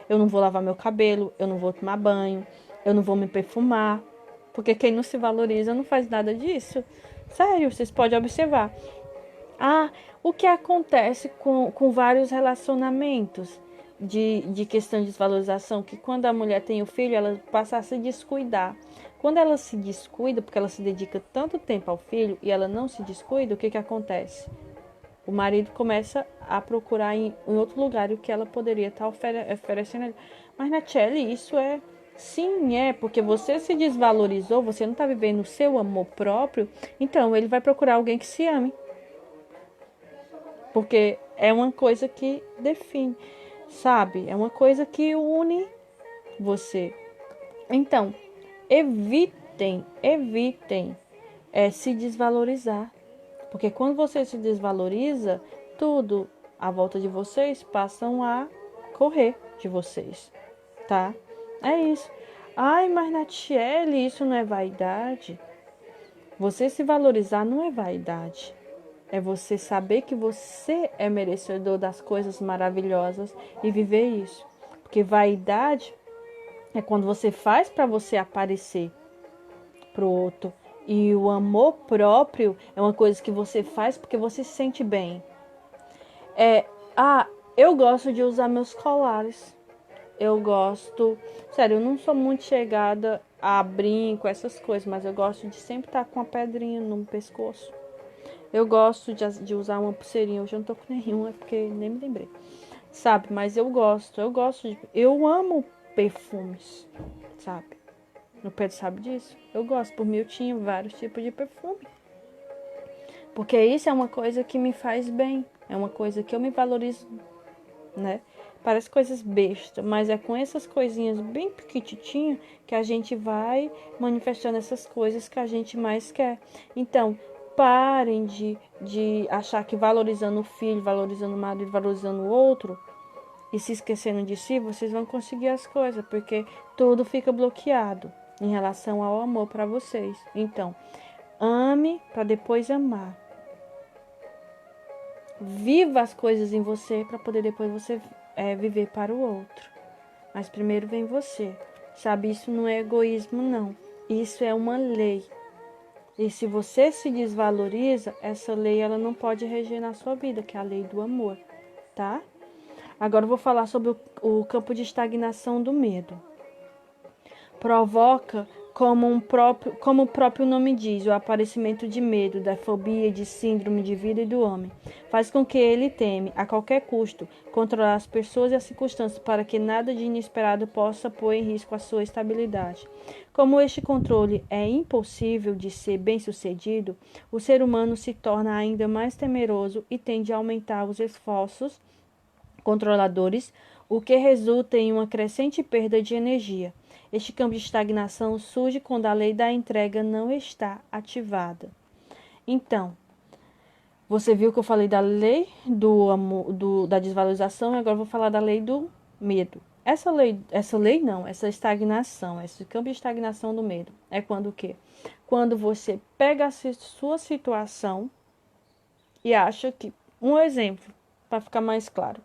eu não vou lavar meu cabelo, eu não vou tomar banho, eu não vou me perfumar. Porque quem não se valoriza não faz nada disso. Sério, vocês podem observar. O que acontece com vários relacionamentos de questão de desvalorização, que quando a mulher tem o filho, ela passa a se descuidar. Quando ela se descuida, porque ela se dedica tanto tempo ao filho e ela não se descuida, o que acontece? O marido começa a procurar em outro lugar o que ela poderia estar oferecendo. Mas, Nachelle, isso é... Sim, porque você se desvalorizou, você não está vivendo o seu amor próprio, então ele vai procurar alguém que se ame. Porque é uma coisa que define, sabe? É uma coisa que une você. Então, evitem se desvalorizar. Porque quando você se desvaloriza, tudo à volta de vocês passam a correr de vocês, tá? É isso. Ai, mas Nachelle, isso não é vaidade? Você se valorizar não é vaidade. É você saber que você é merecedor das coisas maravilhosas e viver isso. Porque vaidade é quando você faz para você aparecer pro outro. E o amor próprio é uma coisa que você faz porque você se sente bem. Eu gosto de usar meus colares. Eu gosto... Sério, eu não sou muito chegada a brinco, essas coisas, mas eu gosto de sempre estar com uma pedrinha no pescoço. Eu gosto de usar uma pulseirinha. Hoje eu não tô com nenhuma, porque nem me lembrei. Sabe? Mas eu gosto. Eu amo perfumes, sabe? O Pedro sabe disso. Eu gosto. Por mim eu tinha vários tipos de perfume. Porque isso é uma coisa que me faz bem. É uma coisa que eu me valorizo, né? Parece coisas bestas, mas é com essas coisinhas bem pequititinhas que a gente vai manifestando essas coisas que a gente mais quer. Então, parem de achar que valorizando o filho, valorizando o marido, valorizando o outro e se esquecendo de si, vocês vão conseguir as coisas, porque tudo fica bloqueado em relação ao amor para vocês. Então, ame para depois amar. Viva as coisas em você para poder depois você viver para o outro. Mas primeiro vem você. Sabe, isso não é egoísmo, não. Isso é uma lei. E se você se desvaloriza, essa lei ela não pode reger na sua vida, que é a lei do amor, tá? Agora eu vou falar sobre o campo de estagnação do medo. Provoca, como o próprio nome diz, o aparecimento de medo, da fobia, de síndrome de vida e do homem. Faz com que ele teme, a qualquer custo, controlar as pessoas e as circunstâncias para que nada de inesperado possa pôr em risco a sua estabilidade. Como este controle é impossível de ser bem-sucedido, o ser humano se torna ainda mais temeroso e tende a aumentar os esforços controladores, o que resulta em uma crescente perda de energia. Este campo de estagnação surge quando a lei da entrega não está ativada. Então, você viu que eu falei da lei da desvalorização e agora eu vou falar da lei do medo. Essa estagnação, esse campo de estagnação do medo é quando o quê? Quando você pega a sua situação e acha que, um exemplo, para ficar mais claro,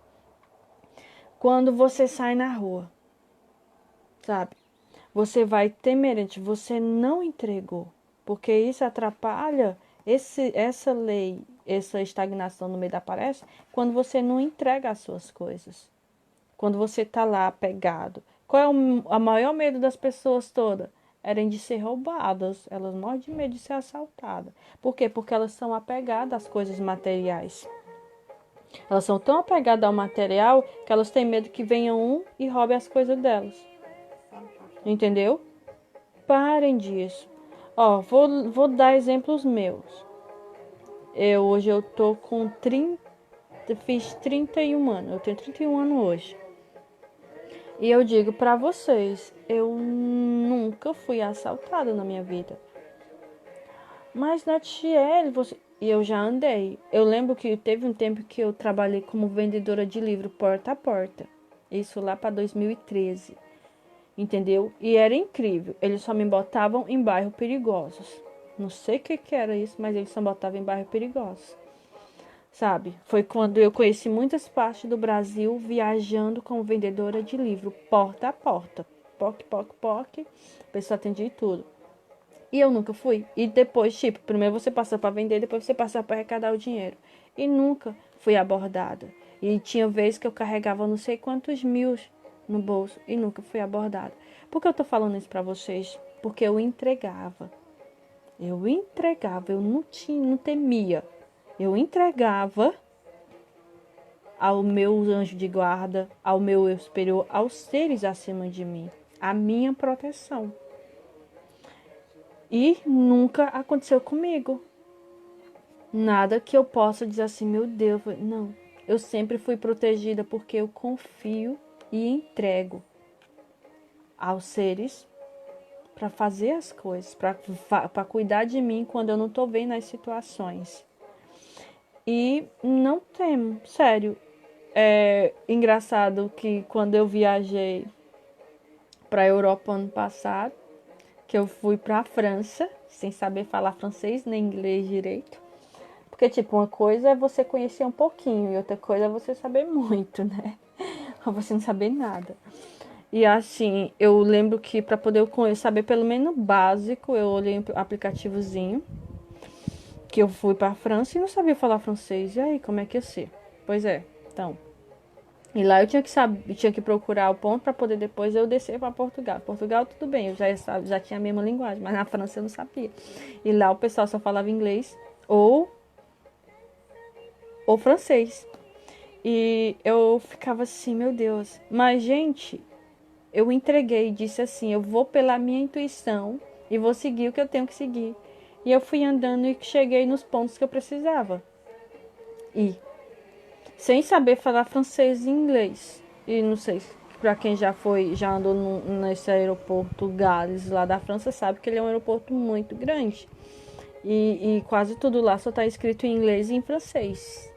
quando você sai na rua, sabe? Você vai temerante, você não entregou, porque isso atrapalha essa lei, essa estagnação no meio aparece quando você não entrega as suas coisas. Quando você tá lá apegado. Qual é a maior medo das pessoas todas? Era de ser roubadas. Elas morrem de medo de ser assaltadas. Por quê? Porque elas são apegadas às coisas materiais. Elas são tão apegadas ao material que elas têm medo que venha um e roube as coisas delas. Entendeu? Parem disso. Ó, vou dar exemplos meus. Hoje eu tô com 30, fiz 31 anos. Eu tenho 31 anos hoje. E eu digo pra vocês, eu nunca fui assaltada na minha vida. Mas na TL, e eu já andei. Eu lembro que teve um tempo que eu trabalhei como vendedora de livro porta a porta. Isso lá para 2013. Entendeu? E era incrível. Eles só me botavam em bairros perigosos. Não sei o que era isso, mas eles só botavam em bairros perigosos. Sabe? Foi quando eu conheci muitas partes do Brasil viajando como vendedora de livro, porta a porta. POC. A pessoa atendia tudo. E eu nunca fui. E depois, tipo, primeiro você passa para vender, depois você passa para arrecadar o dinheiro. E nunca fui abordada. E tinha vezes que eu carregava não sei quantos mil no bolso e nunca fui abordada. Por que eu tô falando isso para vocês? Porque eu entregava. Eu não temia. Eu entregava ao meu anjo de guarda, ao meu eu superior, aos seres acima de mim, a minha proteção. E nunca aconteceu comigo. Nada que eu possa dizer assim, meu Deus, não. Eu sempre fui protegida porque eu confio e entrego aos seres para fazer as coisas, para cuidar de mim quando eu não estou bem nas situações. E não temo, sério. É engraçado que quando eu viajei para a Europa ano passado, que eu fui para a França, sem saber falar francês nem inglês direito. Porque, tipo, uma coisa é você conhecer um pouquinho e outra coisa é você saber muito, né? Ou você não saber nada. E assim, eu lembro que para poder saber pelo menos o básico, eu olhei um aplicativozinho que eu fui para a França e não sabia falar francês. E aí, como é que ia ser? Pois é, então. E lá eu tinha que procurar o ponto para poder depois eu descer para Portugal. Portugal, tudo bem, eu já tinha a mesma linguagem, mas na França eu não sabia. E lá o pessoal só falava inglês ou francês. E eu ficava assim, meu Deus. Mas, gente, eu entreguei, disse assim, eu vou pela minha intuição e vou seguir o que eu tenho que seguir. E eu fui andando e cheguei nos pontos que eu precisava. E sem saber falar francês e inglês. E não sei, para quem já andou nesse aeroporto Gales lá da França, sabe que ele é um aeroporto muito grande. E quase tudo lá só tá escrito em inglês e em francês.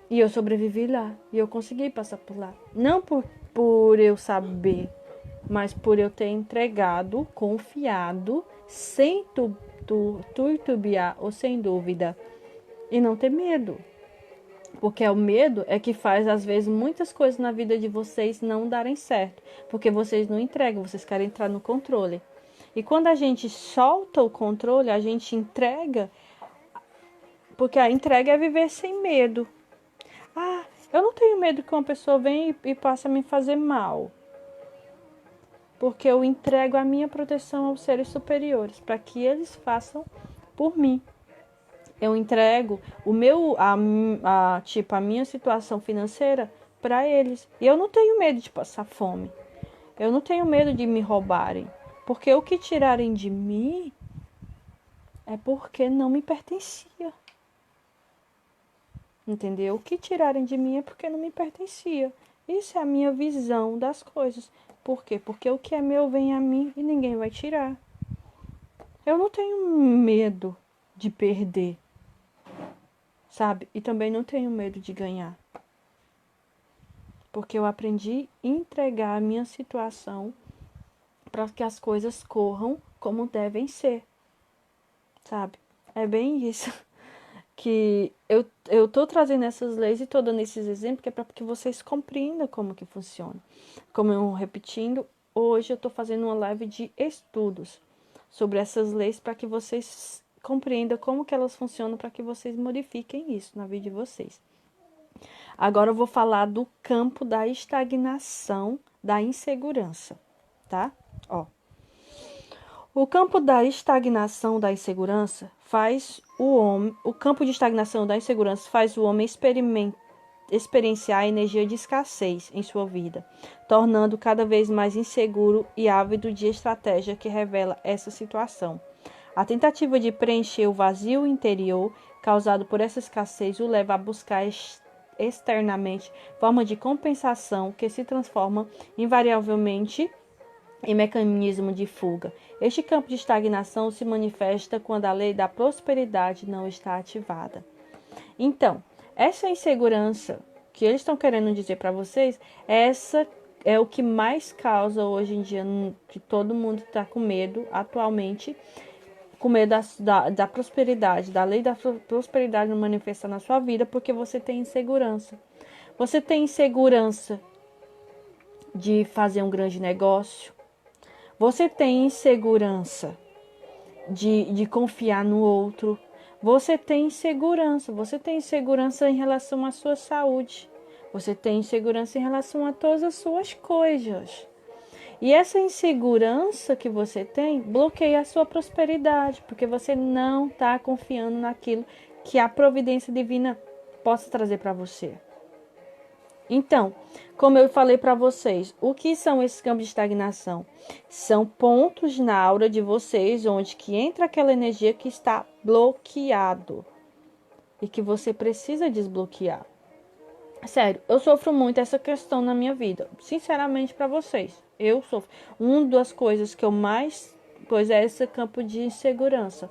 E eu sobrevivi lá. E eu consegui passar por lá. Não por eu saber, mas por eu ter entregado, confiado, sem turbiar ou sem dúvida. E não ter medo. Porque o medo é que faz, às vezes, muitas coisas na vida de vocês não darem certo. Porque vocês não entregam, vocês querem entrar no controle. E quando a gente solta o controle, a gente entrega, porque a entrega é viver sem medo. Ah, eu não tenho medo que uma pessoa venha e passe a me fazer mal. Porque eu entrego a minha proteção aos seres superiores, para que eles façam por mim. Eu entrego o meu, a minha situação financeira para eles. E eu não tenho medo de passar fome. Eu não tenho medo de me roubarem. Porque o que tirarem de mim é porque não me pertencia. Entendeu? O que tirarem de mim é porque não me pertencia. Isso é a minha visão das coisas. Por quê? Porque o que é meu vem a mim e ninguém vai tirar. Eu não tenho medo de perder, sabe? E também não tenho medo de ganhar. Porque eu aprendi a entregar a minha situação para que as coisas corram como devem ser, sabe? É bem isso que eu tô trazendo essas leis e tô dando esses exemplos que é para que vocês compreendam como que funciona. Como eu repetindo, hoje eu tô fazendo uma live de estudos sobre essas leis para que vocês compreendam como que elas funcionam para que vocês modifiquem isso na vida de vocês. Agora eu vou falar do campo da estagnação, da insegurança, tá? Ó. O campo da estagnação da insegurança faz o campo de estagnação da insegurança faz o homem experienciar a energia de escassez em sua vida, tornando cada vez mais inseguro e ávido de estratégia que revela essa situação. A tentativa de preencher o vazio interior causado por essa escassez o leva a buscar externamente forma de compensação que se transforma invariavelmente em mecanismo de fuga. Este campo de estagnação se manifesta quando a lei da prosperidade não está ativada. Então, essa insegurança que eles estão querendo dizer para vocês, essa é o que mais causa hoje em dia, que todo mundo está com medo atualmente, com medo da prosperidade, da lei da prosperidade não manifestar na sua vida, porque você tem insegurança. Você tem insegurança de fazer um grande negócio. Você tem insegurança de confiar no outro. Você tem insegurança em relação à sua saúde. Você tem insegurança em relação a todas as suas coisas. E essa insegurança que você tem bloqueia a sua prosperidade, porque você não está confiando naquilo que a providência divina possa trazer para você. Então, como eu falei para vocês, o que são esses campos de estagnação? São pontos na aura de vocês onde que entra aquela energia que está bloqueado e que você precisa desbloquear. Sério, eu sofro muito essa questão na minha vida. Sinceramente para vocês, eu sofro. Uma das coisas que eu mais coisa é esse campo de insegurança.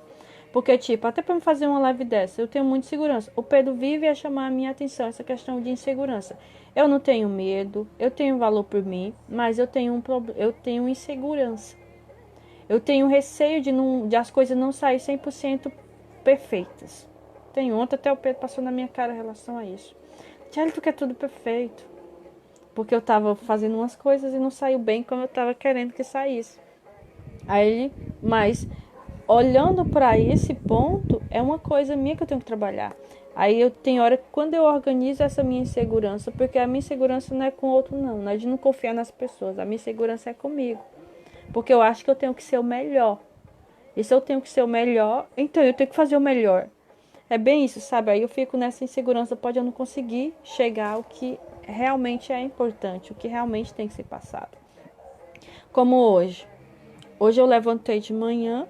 Porque, tipo, até para me fazer uma live dessa, eu tenho muita insegurança. O Pedro vive a chamar a minha atenção, essa questão de insegurança. Eu não tenho medo, eu tenho valor por mim, mas eu tenho eu tenho insegurança. Eu tenho receio de as coisas não saírem 100% perfeitas. Tem ontem até o Pedro passou na minha cara em relação a isso. Tiago, tu quer tudo perfeito. Porque eu tava fazendo umas coisas e não saiu bem como eu tava querendo que saísse. Aí, mas olhando para esse ponto, é uma coisa minha que eu tenho que trabalhar. Aí eu tenho hora que quando eu organizo essa minha insegurança, porque a minha insegurança não é com o outro não é de não confiar nas pessoas, a minha insegurança é comigo. Porque eu acho que eu tenho que ser o melhor. E se eu tenho que ser o melhor, então eu tenho que fazer o melhor. É bem isso, sabe? Aí eu fico nessa insegurança, pode eu não conseguir chegar ao que realmente é importante, o que realmente tem que ser passado. Como hoje. Hoje eu levantei de manhã,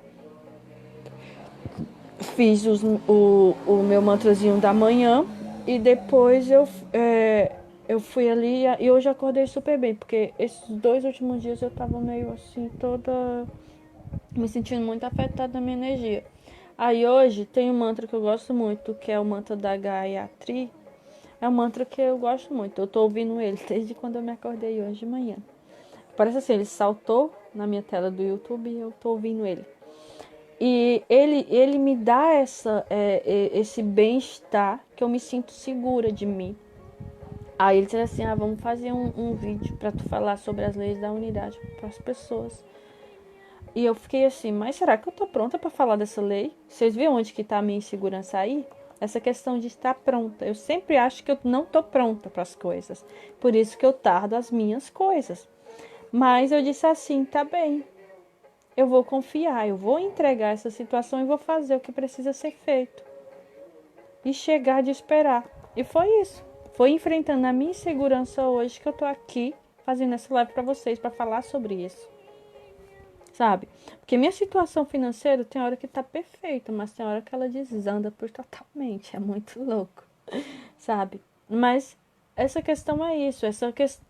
fiz o meu mantrazinho da manhã e depois eu fui ali e hoje eu acordei super bem, porque esses 2 últimos dias eu tava meio assim, toda me sentindo muito afetada na minha energia. Aí hoje tem um mantra que eu gosto muito, que é o mantra da Gayatri. É um mantra que eu gosto muito. Eu tô ouvindo ele desde quando eu me acordei hoje de manhã. Parece assim, ele saltou na minha tela do YouTube e eu tô ouvindo ele. E ele me dá esse bem-estar, que eu me sinto segura de mim. Aí ele disse assim, vamos fazer um vídeo para tu falar sobre as leis da unidade para as pessoas. E eu fiquei assim, mas será que eu tô pronta para falar dessa lei? Vocês viram onde que tá a minha insegurança aí? Essa questão de estar pronta. Eu sempre acho que eu não tô pronta para as coisas. Por isso que eu tardo as minhas coisas. Mas eu disse assim, tá bem. Eu vou confiar, eu vou entregar essa situação e vou fazer o que precisa ser feito. E chegar de esperar. E foi isso. Foi enfrentando a minha insegurança hoje que eu tô aqui fazendo essa live para vocês, para falar sobre isso. Sabe? Porque minha situação financeira tem hora que tá perfeita, mas tem hora que ela desanda por totalmente. É muito louco. Sabe? Mas essa questão é isso.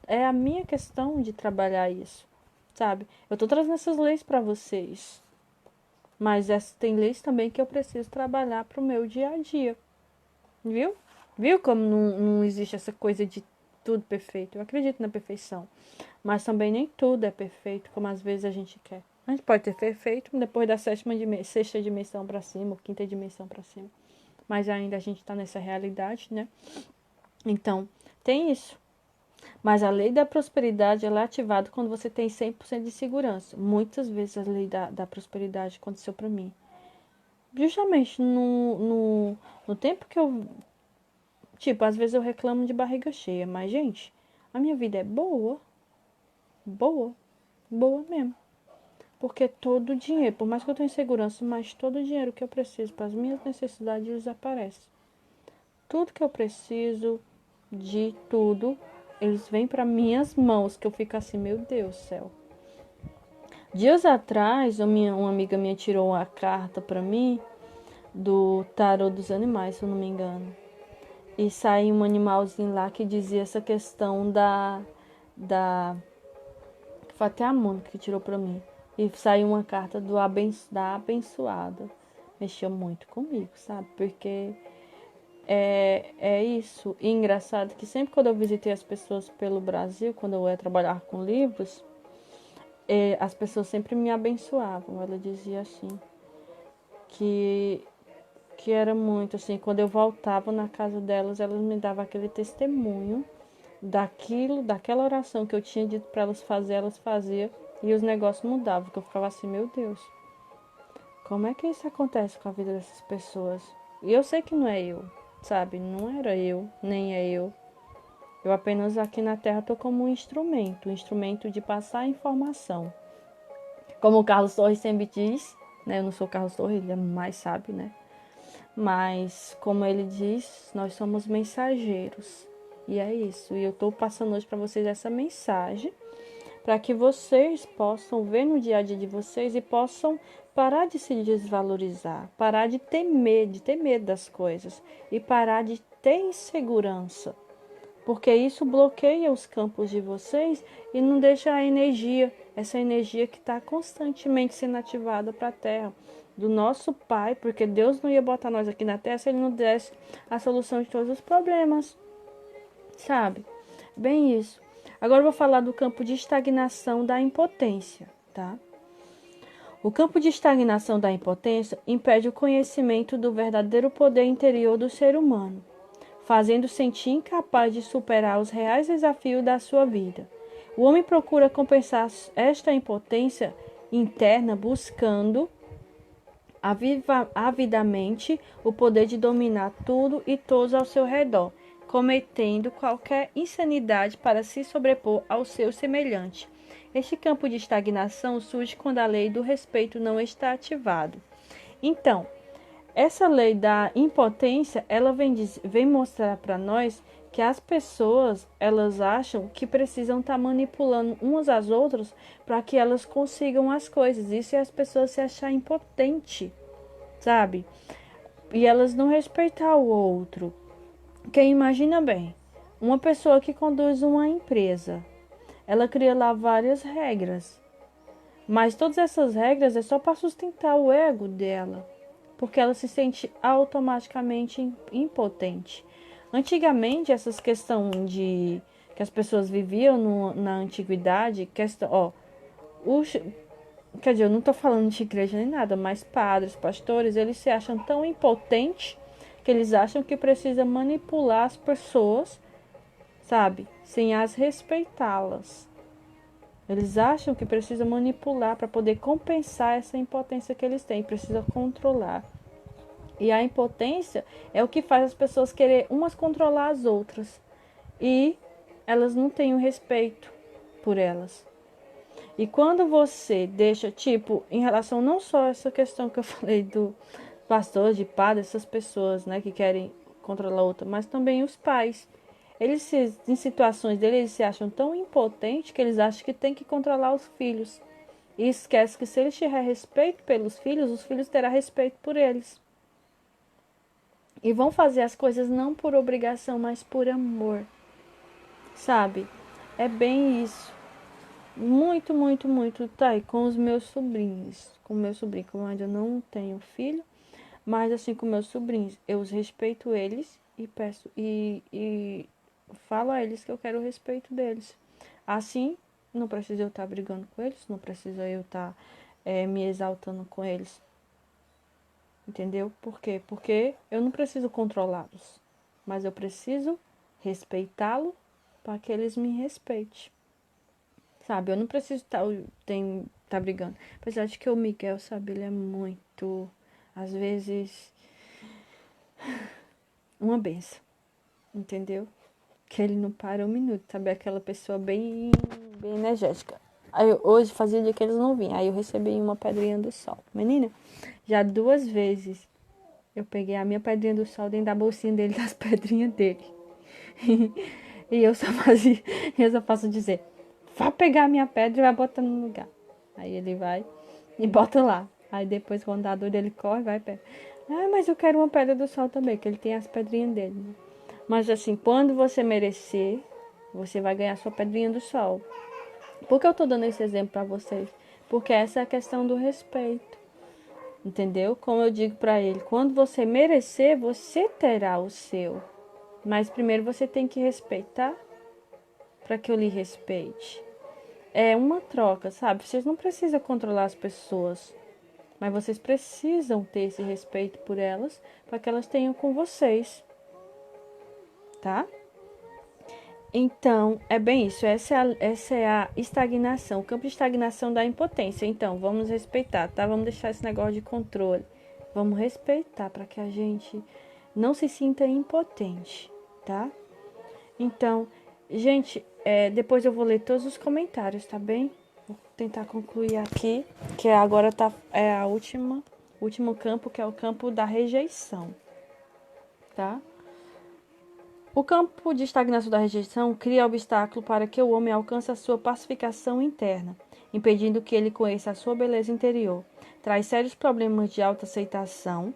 É a minha questão de trabalhar isso. Sabe? Eu tô trazendo essas leis para vocês. Mas tem leis também que eu preciso trabalhar pro meu dia a dia. Viu? Viu como não existe essa coisa de tudo perfeito? Eu acredito na perfeição. Mas também nem tudo é perfeito, como às vezes a gente quer. A gente pode ter perfeito depois da sexta dimensão para cima, ou quinta dimensão para cima. Mas ainda a gente está nessa realidade, né? Então, tem isso. Mas a lei da prosperidade ela é ativada quando você tem 100% de segurança. Muitas vezes a lei da prosperidade aconteceu para mim. Justamente no tempo que eu... Tipo, às vezes eu reclamo de barriga cheia. Mas, gente, a minha vida é boa. Boa. Boa mesmo. Porque todo o dinheiro, por mais que eu tenha insegurança, mas todo o dinheiro que eu preciso para as minhas necessidades desaparece. Tudo que eu preciso, de tudo, eles vêm para minhas mãos, que eu fico assim, meu Deus do céu. Dias atrás, uma amiga minha tirou a carta para mim do tarô dos animais, se eu não me engano. E saiu um animalzinho lá que dizia essa questão foi até a Mônica que tirou para mim. E saiu uma carta da abençoada. Mexeu muito comigo, sabe? Porque é isso. E engraçado que sempre quando eu visitei as pessoas pelo Brasil, quando eu ia trabalhar com livros, as pessoas sempre me abençoavam. Ela dizia assim, que era muito assim, quando eu voltava na casa delas, elas me davam aquele testemunho daquela oração que eu tinha dito para elas faziam e os negócios mudavam, que eu ficava assim, meu Deus, como é que isso acontece com a vida dessas pessoas? E eu sei que não é eu, sabe? Não era eu, nem é eu. Eu apenas aqui na Terra estou como um instrumento de passar informação. Como o Carlos Torres sempre diz, né? Eu não sou o Carlos Torres, ele mais sabe, né? Mas, como ele diz, nós somos mensageiros. E é isso. E eu estou passando hoje para vocês essa mensagem, para que vocês possam ver no dia a dia de vocês e possam parar de se desvalorizar, parar de ter medo das coisas e parar de ter insegurança. Porque isso bloqueia os campos de vocês e não deixa essa energia que está constantemente sendo ativada para a Terra, do nosso Pai, porque Deus não ia botar nós aqui na Terra se Ele não desse a solução de todos os problemas, sabe? Bem isso. Agora eu vou falar do campo de estagnação da impotência, tá? O campo de estagnação da impotência impede o conhecimento do verdadeiro poder interior do ser humano, fazendo sentir incapaz de superar os reais desafios da sua vida. O homem procura compensar esta impotência interna buscando avidamente o poder de dominar tudo e todos ao seu redor, cometendo qualquer insanidade para se sobrepor ao seu semelhante. Este campo de estagnação surge quando a lei do respeito não está ativado. Então, essa lei da impotência, ela vem mostrar para nós que as pessoas, elas acham que precisam estar manipulando umas às outras para que elas consigam as coisas. Isso é as pessoas se achar impotente, sabe? E elas não respeitar o outro. Quem imagina bem, uma pessoa que conduz uma empresa, ela cria lá várias regras, mas todas essas regras é só para sustentar o ego dela, porque ela se sente automaticamente impotente. Antigamente, essas questões que as pessoas viviam na antiguidade, Quer dizer, eu não tô falando de igreja nem nada, mas padres, pastores, eles se acham tão impotentes que eles acham que precisa manipular as pessoas, sabe? Sem as respeitá-las. Eles acham que precisa manipular para poder compensar essa impotência que eles têm, precisa controlar. E a impotência é o que faz as pessoas querer umas controlar as outras. E elas não têm o respeito por elas. E quando você deixa, tipo, em relação não só a essa questão que eu falei do pastor, de padre, essas pessoas, né, que querem controlar a outra, mas também os pais. Eles, em situações deles, eles se acham tão impotentes que eles acham que tem que controlar os filhos. E esquece que se eles tiverem respeito pelos filhos, os filhos terão respeito por eles. E vão fazer as coisas não por obrigação, mas por amor. Sabe? É bem isso. Muito, muito, muito. Tá aí com os meus sobrinhos. Com meu sobrinho, como eu ainda não tenho filho, mas assim com meus sobrinhos, eu os respeito eles e peço e falo a eles que eu quero o respeito deles. Assim, não precisa eu estar brigando com eles, não precisa eu estar me exaltando com eles. Entendeu? Por quê? Porque eu não preciso controlá-los, mas eu preciso respeitá-lo para que eles me respeitem. Sabe? Eu não preciso tá brigando. Apesar de que o Miguel, sabe, ele é muito, às vezes, uma benção. Entendeu? Que ele não para um minuto, sabe? Aquela pessoa bem energética. Aí hoje fazia dia que eles não vinham. Aí eu recebi uma pedrinha do sol. Menina, já 2 vezes eu peguei a minha pedrinha do sol dentro da bolsinha dele, das pedrinhas dele. E eu só posso dizer, vá pegar a minha pedra e vai botar no lugar. Aí ele vai e bota lá. Aí depois, quando dá dor, ele corre e vai e pega. Ah, mas eu quero uma pedra do sol também, que ele tem as pedrinhas dele. Né? Mas assim, quando você merecer, você vai ganhar sua pedrinha do sol. Por que eu tô dando esse exemplo pra vocês? Porque essa é a questão do respeito. Entendeu? Como eu digo pra ele, quando você merecer, você terá o seu. Mas primeiro você tem que respeitar para que eu lhe respeite. É uma troca, sabe? Vocês não precisam controlar as pessoas, mas vocês precisam ter esse respeito por elas para que elas tenham com vocês, tá? Então, é bem isso. Essa é a estagnação, o campo de estagnação da impotência. Então, vamos respeitar, tá? Vamos deixar esse negócio de controle. Vamos respeitar para que a gente não se sinta impotente, tá? Então, gente, depois eu vou ler todos os comentários, tá bem? Vou tentar concluir aqui, que agora é a último campo, que é o campo da rejeição, tá? O campo de estagnação da rejeição cria obstáculo para que o homem alcance a sua pacificação interna, impedindo que ele conheça a sua beleza interior. Traz sérios problemas de autoaceitação,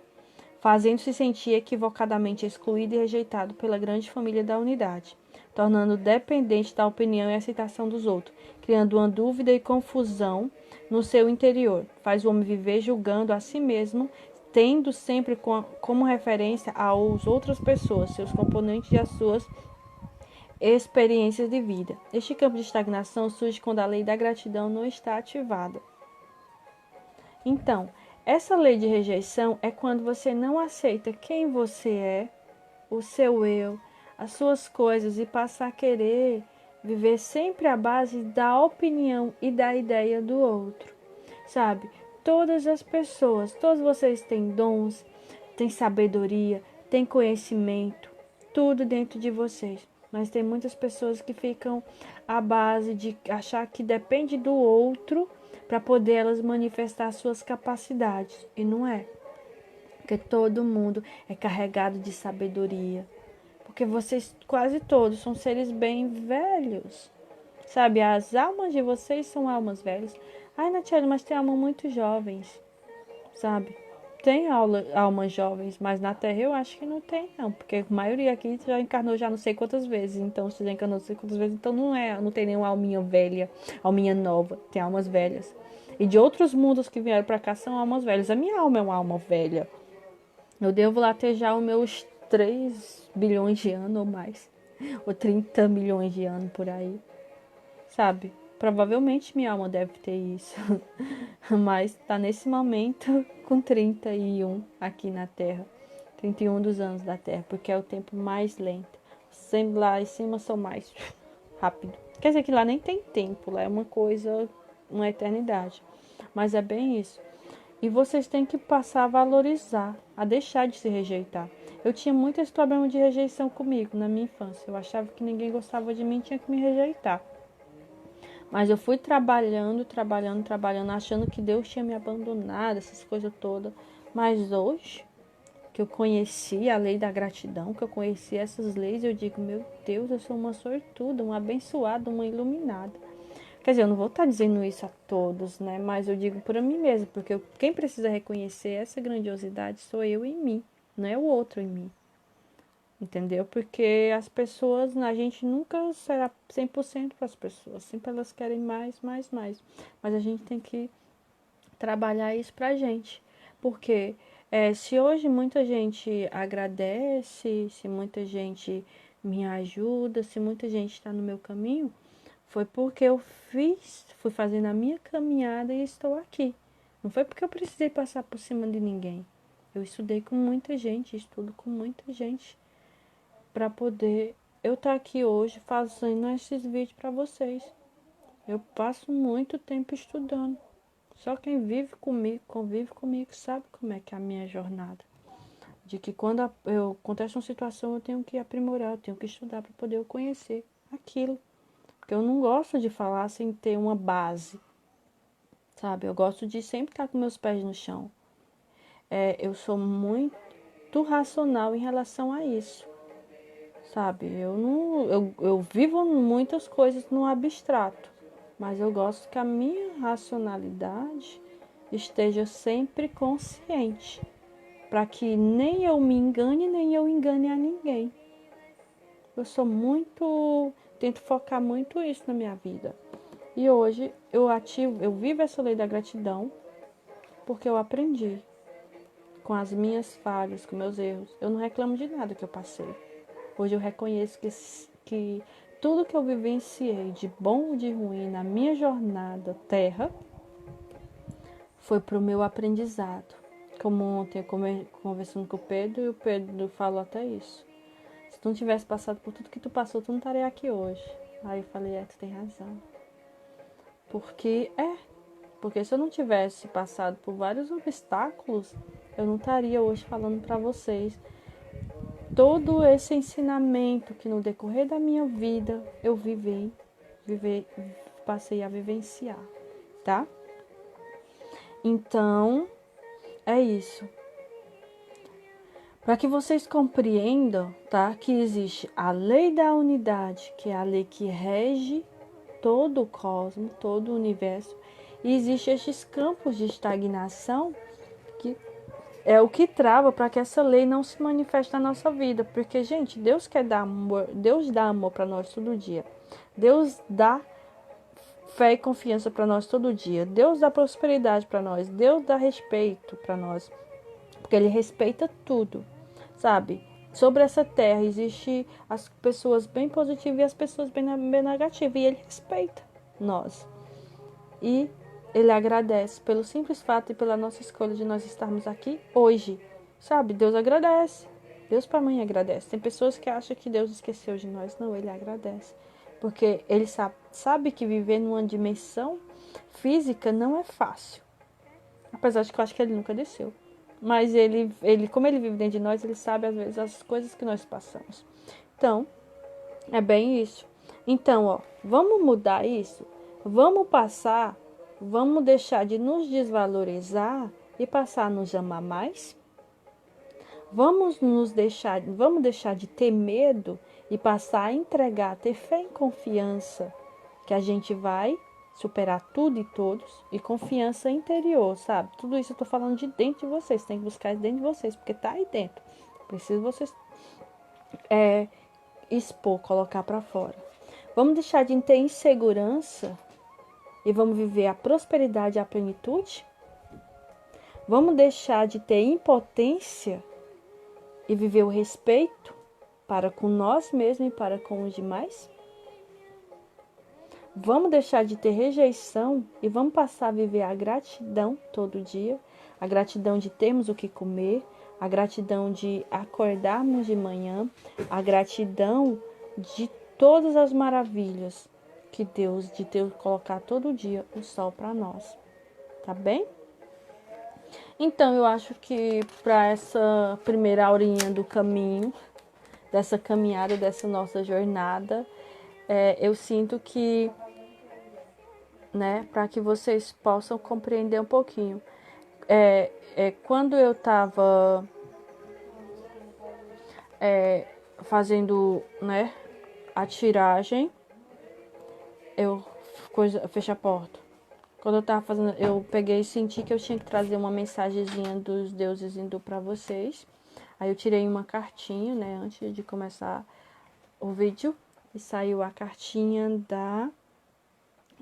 fazendo-se sentir equivocadamente excluído e rejeitado pela grande família da unidade, tornando dependente da opinião e aceitação dos outros, criando uma dúvida e confusão no seu interior. Faz o homem viver julgando a si mesmo, tendo sempre como referência as outras pessoas, seus componentes e as suas experiências de vida. Este campo de estagnação surge quando a lei da gratidão não está ativada. Então, essa lei de rejeição é quando você não aceita quem você é, o seu eu, as suas coisas e passa a querer viver sempre à base da opinião e da ideia do outro. Sabe? Todas as pessoas, todos vocês têm dons, têm sabedoria, têm conhecimento, tudo dentro de vocês. Mas tem muitas pessoas que ficam à base de achar que depende do outro para poder elas manifestar suas capacidades. E não é. Porque todo mundo é carregado de sabedoria. Porque vocês quase todos são seres bem velhos. Sabe, as almas de vocês são almas velhas. Ai, Natiele, mas tem almas muito jovens. Sabe? Tem almas jovens, mas na Terra eu acho que não tem, não. Porque a maioria aqui já encarnou já não sei quantas vezes. Então, se já encarnou não sei quantas vezes, então não tem nenhuma alminha velha, alminha nova. Tem almas velhas. E de outros mundos que vieram pra cá são almas velhas. A minha alma é uma alma velha. Eu devo lá ter já os meus 3 bilhões de anos ou mais. Ou 30 milhões de anos por aí. Sabe? Provavelmente minha alma deve ter isso. Mas tá nesse momento com 31 aqui na Terra. 31 dos anos da Terra, porque é o tempo mais lento. Sempre lá em cima são mais rápido. Quer dizer que lá nem tem tempo, lá é uma coisa, uma eternidade. Mas é bem isso. E vocês têm que passar a valorizar, a deixar de se rejeitar. Eu tinha muito esse problema de rejeição comigo na minha infância. Eu achava que ninguém gostava de mim e tinha que me rejeitar. Mas eu fui trabalhando, achando que Deus tinha me abandonado, essas coisas todas. Mas hoje, que eu conheci a lei da gratidão, que eu conheci essas leis, eu digo, meu Deus, eu sou uma sortuda, uma abençoada, uma iluminada. Quer dizer, eu não vou estar dizendo isso a todos, né? Mas eu digo para mim mesma, porque quem precisa reconhecer essa grandiosidade sou eu em mim, não é o outro em mim. Entendeu? Porque as pessoas, a gente nunca será 100% para as pessoas. Sempre elas querem mais, mais, mais. Mas a gente tem que trabalhar isso pra gente. Porque se hoje muita gente agradece, se muita gente me ajuda, se muita gente está no meu caminho, foi porque eu fui fazendo a minha caminhada e estou aqui. Não foi porque eu precisei passar por cima de ninguém. Eu estudei com muita gente, estudo com muita gente para poder eu estar aqui hoje fazendo esses vídeos para vocês. Eu passo muito tempo estudando. Só quem vive comigo, convive comigo, sabe como é que é a minha jornada. De que quando acontece uma situação, eu tenho que aprimorar, eu tenho que estudar para poder eu conhecer aquilo. Porque eu não gosto de falar sem ter uma base, sabe? Eu gosto de sempre estar com meus pés no chão. Eu sou muito racional em relação a isso, sabe? Eu vivo muitas coisas no abstrato, mas eu gosto que a minha racionalidade esteja sempre consciente, para que nem eu me engane, nem eu engane a ninguém. Tento focar muito isso na minha vida. E hoje eu vivo essa lei da gratidão, porque eu aprendi com as minhas falhas, com meus erros. Eu não reclamo de nada que eu passei. Hoje eu reconheço que tudo que eu vivenciei, de bom ou de ruim, na minha jornada terra, foi para o meu aprendizado. Como ontem eu conversando com o Pedro, e o Pedro falou até isso. Se tu não tivesse passado por tudo que tu passou, tu não estaria aqui hoje. Aí eu falei, tu tem razão. Porque se eu não tivesse passado por vários obstáculos, eu não estaria hoje falando para vocês todo esse ensinamento que no decorrer da minha vida eu passei a vivenciar, tá? Então, é isso. Para que vocês compreendam, tá? Que existe a lei da unidade, que é a lei que rege todo o cosmos, todo o universo. E existem estes campos de estagnação que é o que trava para que essa lei não se manifeste na nossa vida. Porque, gente, Deus quer dar amor, Deus dá amor para nós todo dia. Deus dá fé e confiança para nós todo dia. Deus dá prosperidade para nós. Deus dá respeito para nós. Porque Ele respeita tudo, sabe? Sobre essa terra existe as pessoas bem positivas e as pessoas bem negativas. E Ele respeita nós. E Ele agradece pelo simples fato e pela nossa escolha de nós estarmos aqui hoje. Sabe? Deus agradece. Deus para mim agradece. Tem pessoas que acham que Deus esqueceu de nós. Não, Ele agradece. Porque Ele sabe que viver numa dimensão física não é fácil. Apesar de que eu acho que Ele nunca desceu. Mas como Ele vive dentro de nós, Ele sabe às vezes as coisas que nós passamos. Então, é bem isso. Então, vamos mudar isso? Vamos deixar de nos desvalorizar e passar a nos amar mais? Vamos deixar de ter medo e passar a entregar, ter fé e confiança que a gente vai superar tudo e todos, e confiança interior, sabe? Tudo isso eu tô falando de dentro de vocês, tem que buscar isso dentro de vocês, porque tá aí dentro. Preciso vocês expor, colocar para fora. Vamos deixar de ter insegurança e vamos viver a prosperidade e a plenitude? Vamos deixar de ter impotência e viver o respeito para com nós mesmos e para com os demais? Vamos deixar de ter rejeição e vamos passar a viver a gratidão todo dia, a gratidão de termos o que comer, a gratidão de acordarmos de manhã, a gratidão de todas as maravilhas que Deus, de Deus colocar todo dia o sol para nós, tá bem? Então, eu acho que para essa primeira aurinha do caminho, dessa caminhada, dessa nossa jornada, eu sinto que, né, para que vocês possam compreender um pouquinho. Quando eu estava fazendo, né, a tiragem, fecha a porta. Quando eu tava fazendo, eu peguei e senti que eu tinha que trazer uma mensagenzinha dos deuses indo para vocês. Aí eu tirei uma cartinha, né, antes de começar o vídeo, e saiu a cartinha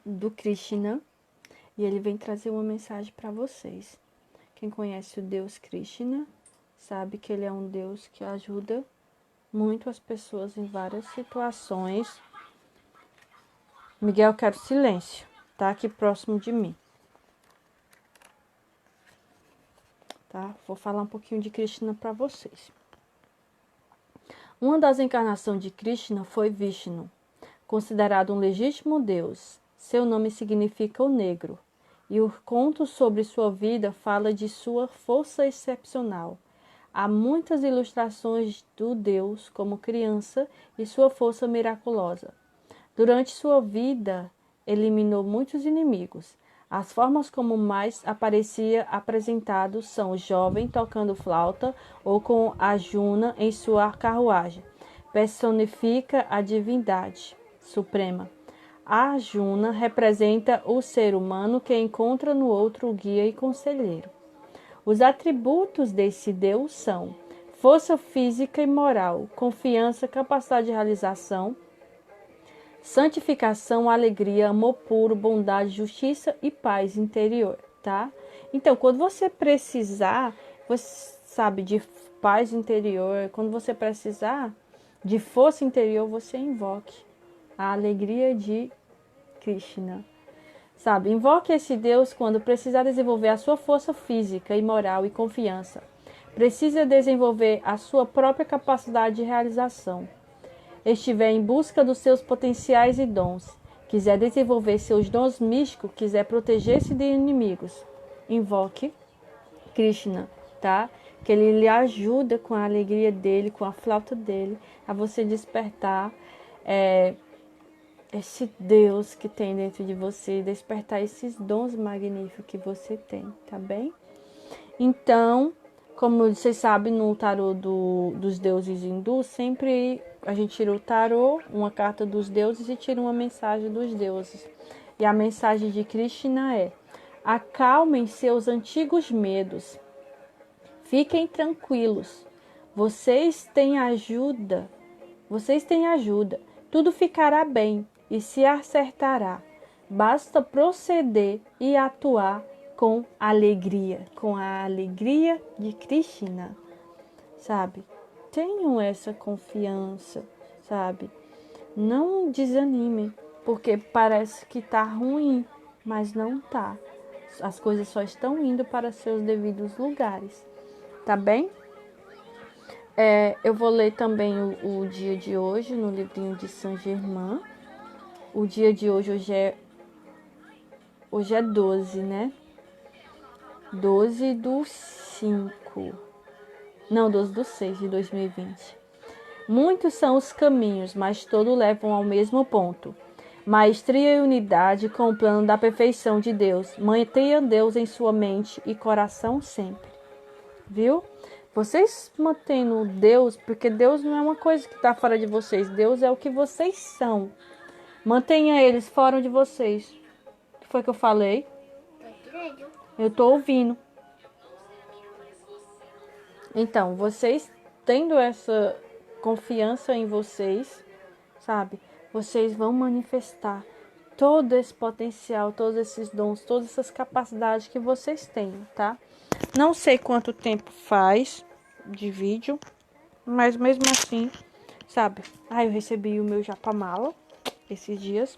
do Krishna, e ele vem trazer uma mensagem para vocês. Quem conhece o Deus Krishna sabe que ele é um Deus que ajuda muito as pessoas em várias situações. Miguel, quero silêncio, tá aqui próximo de mim. Tá? Vou falar um pouquinho de Krishna para vocês. Uma das encarnações de Krishna foi Vishnu, considerado um legítimo deus. Seu nome significa o negro, e o conto sobre sua vida fala de sua força excepcional. Há muitas ilustrações do deus como criança e sua força miraculosa. Durante sua vida, eliminou muitos inimigos. As formas como mais aparecia apresentado são o jovem tocando flauta ou com a Juna em sua carruagem. Personifica a divindade suprema. A Juna representa o ser humano que encontra no outro o guia e conselheiro. Os atributos desse Deus são força física e moral, confiança, capacidade de realização, santificação, alegria, amor puro, bondade, justiça e paz interior, tá? Então, quando você precisar, você sabe, de paz interior, quando você precisar de força interior, você invoque a alegria de Krishna, sabe? Invoque esse Deus quando precisar desenvolver a sua força física e moral e confiança. Precisa desenvolver a sua própria capacidade de realização. Estiver em busca dos seus potenciais e dons, quiser desenvolver seus dons místicos, quiser proteger-se de inimigos, invoque Krishna, tá? Que ele lhe ajuda com a alegria dele, com a flauta dele, a você despertar esse Deus que tem dentro de você, despertar esses dons magníficos que você tem, tá bem? Então, como vocês sabem, no tarô dos deuses hindus, sempre a gente tira o tarô, uma carta dos deuses e tira uma mensagem dos deuses. E a mensagem de Krishna é: acalmem seus antigos medos. Fiquem tranquilos. Vocês têm ajuda. Tudo ficará bem e se acertará. Basta proceder e atuar com alegria, com a alegria de Krishna, sabe? Tenham essa confiança, sabe? Não desanimem, porque parece que tá ruim, mas não tá. As coisas só estão indo para seus devidos lugares, tá bem? Eu vou ler também o dia de hoje no livrinho de Saint Germain. O dia de hoje é 12, né? 12 do 5. Não, 12 do 6 de 2020. Muitos são os caminhos, mas todos levam ao mesmo ponto. Maestria e unidade com o plano da perfeição de Deus. Mantenha Deus em sua mente e coração sempre. Viu? Vocês mantendo Deus, porque Deus não é uma coisa que está fora de vocês. Deus é o que vocês são. Mantenha eles fora de vocês. O que foi que eu falei? Eu tô ouvindo. Então, vocês tendo essa confiança em vocês, sabe? Vocês vão manifestar todo esse potencial, todos esses dons, todas essas capacidades que vocês têm, tá? Não sei quanto tempo faz de vídeo, mas mesmo assim, sabe? Eu recebi o meu japamala esses dias.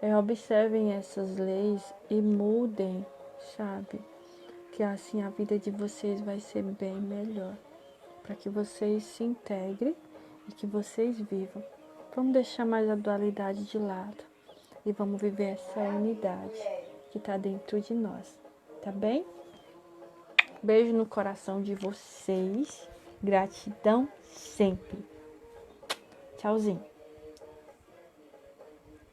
Observem essas leis e mudem, sabe? Que assim a vida de vocês vai ser bem melhor. Para que vocês se integrem e que vocês vivam. Vamos deixar mais a dualidade de lado e vamos viver essa unidade que está dentro de nós, tá bem? Beijo no coração de vocês. Gratidão sempre. Tchauzinho.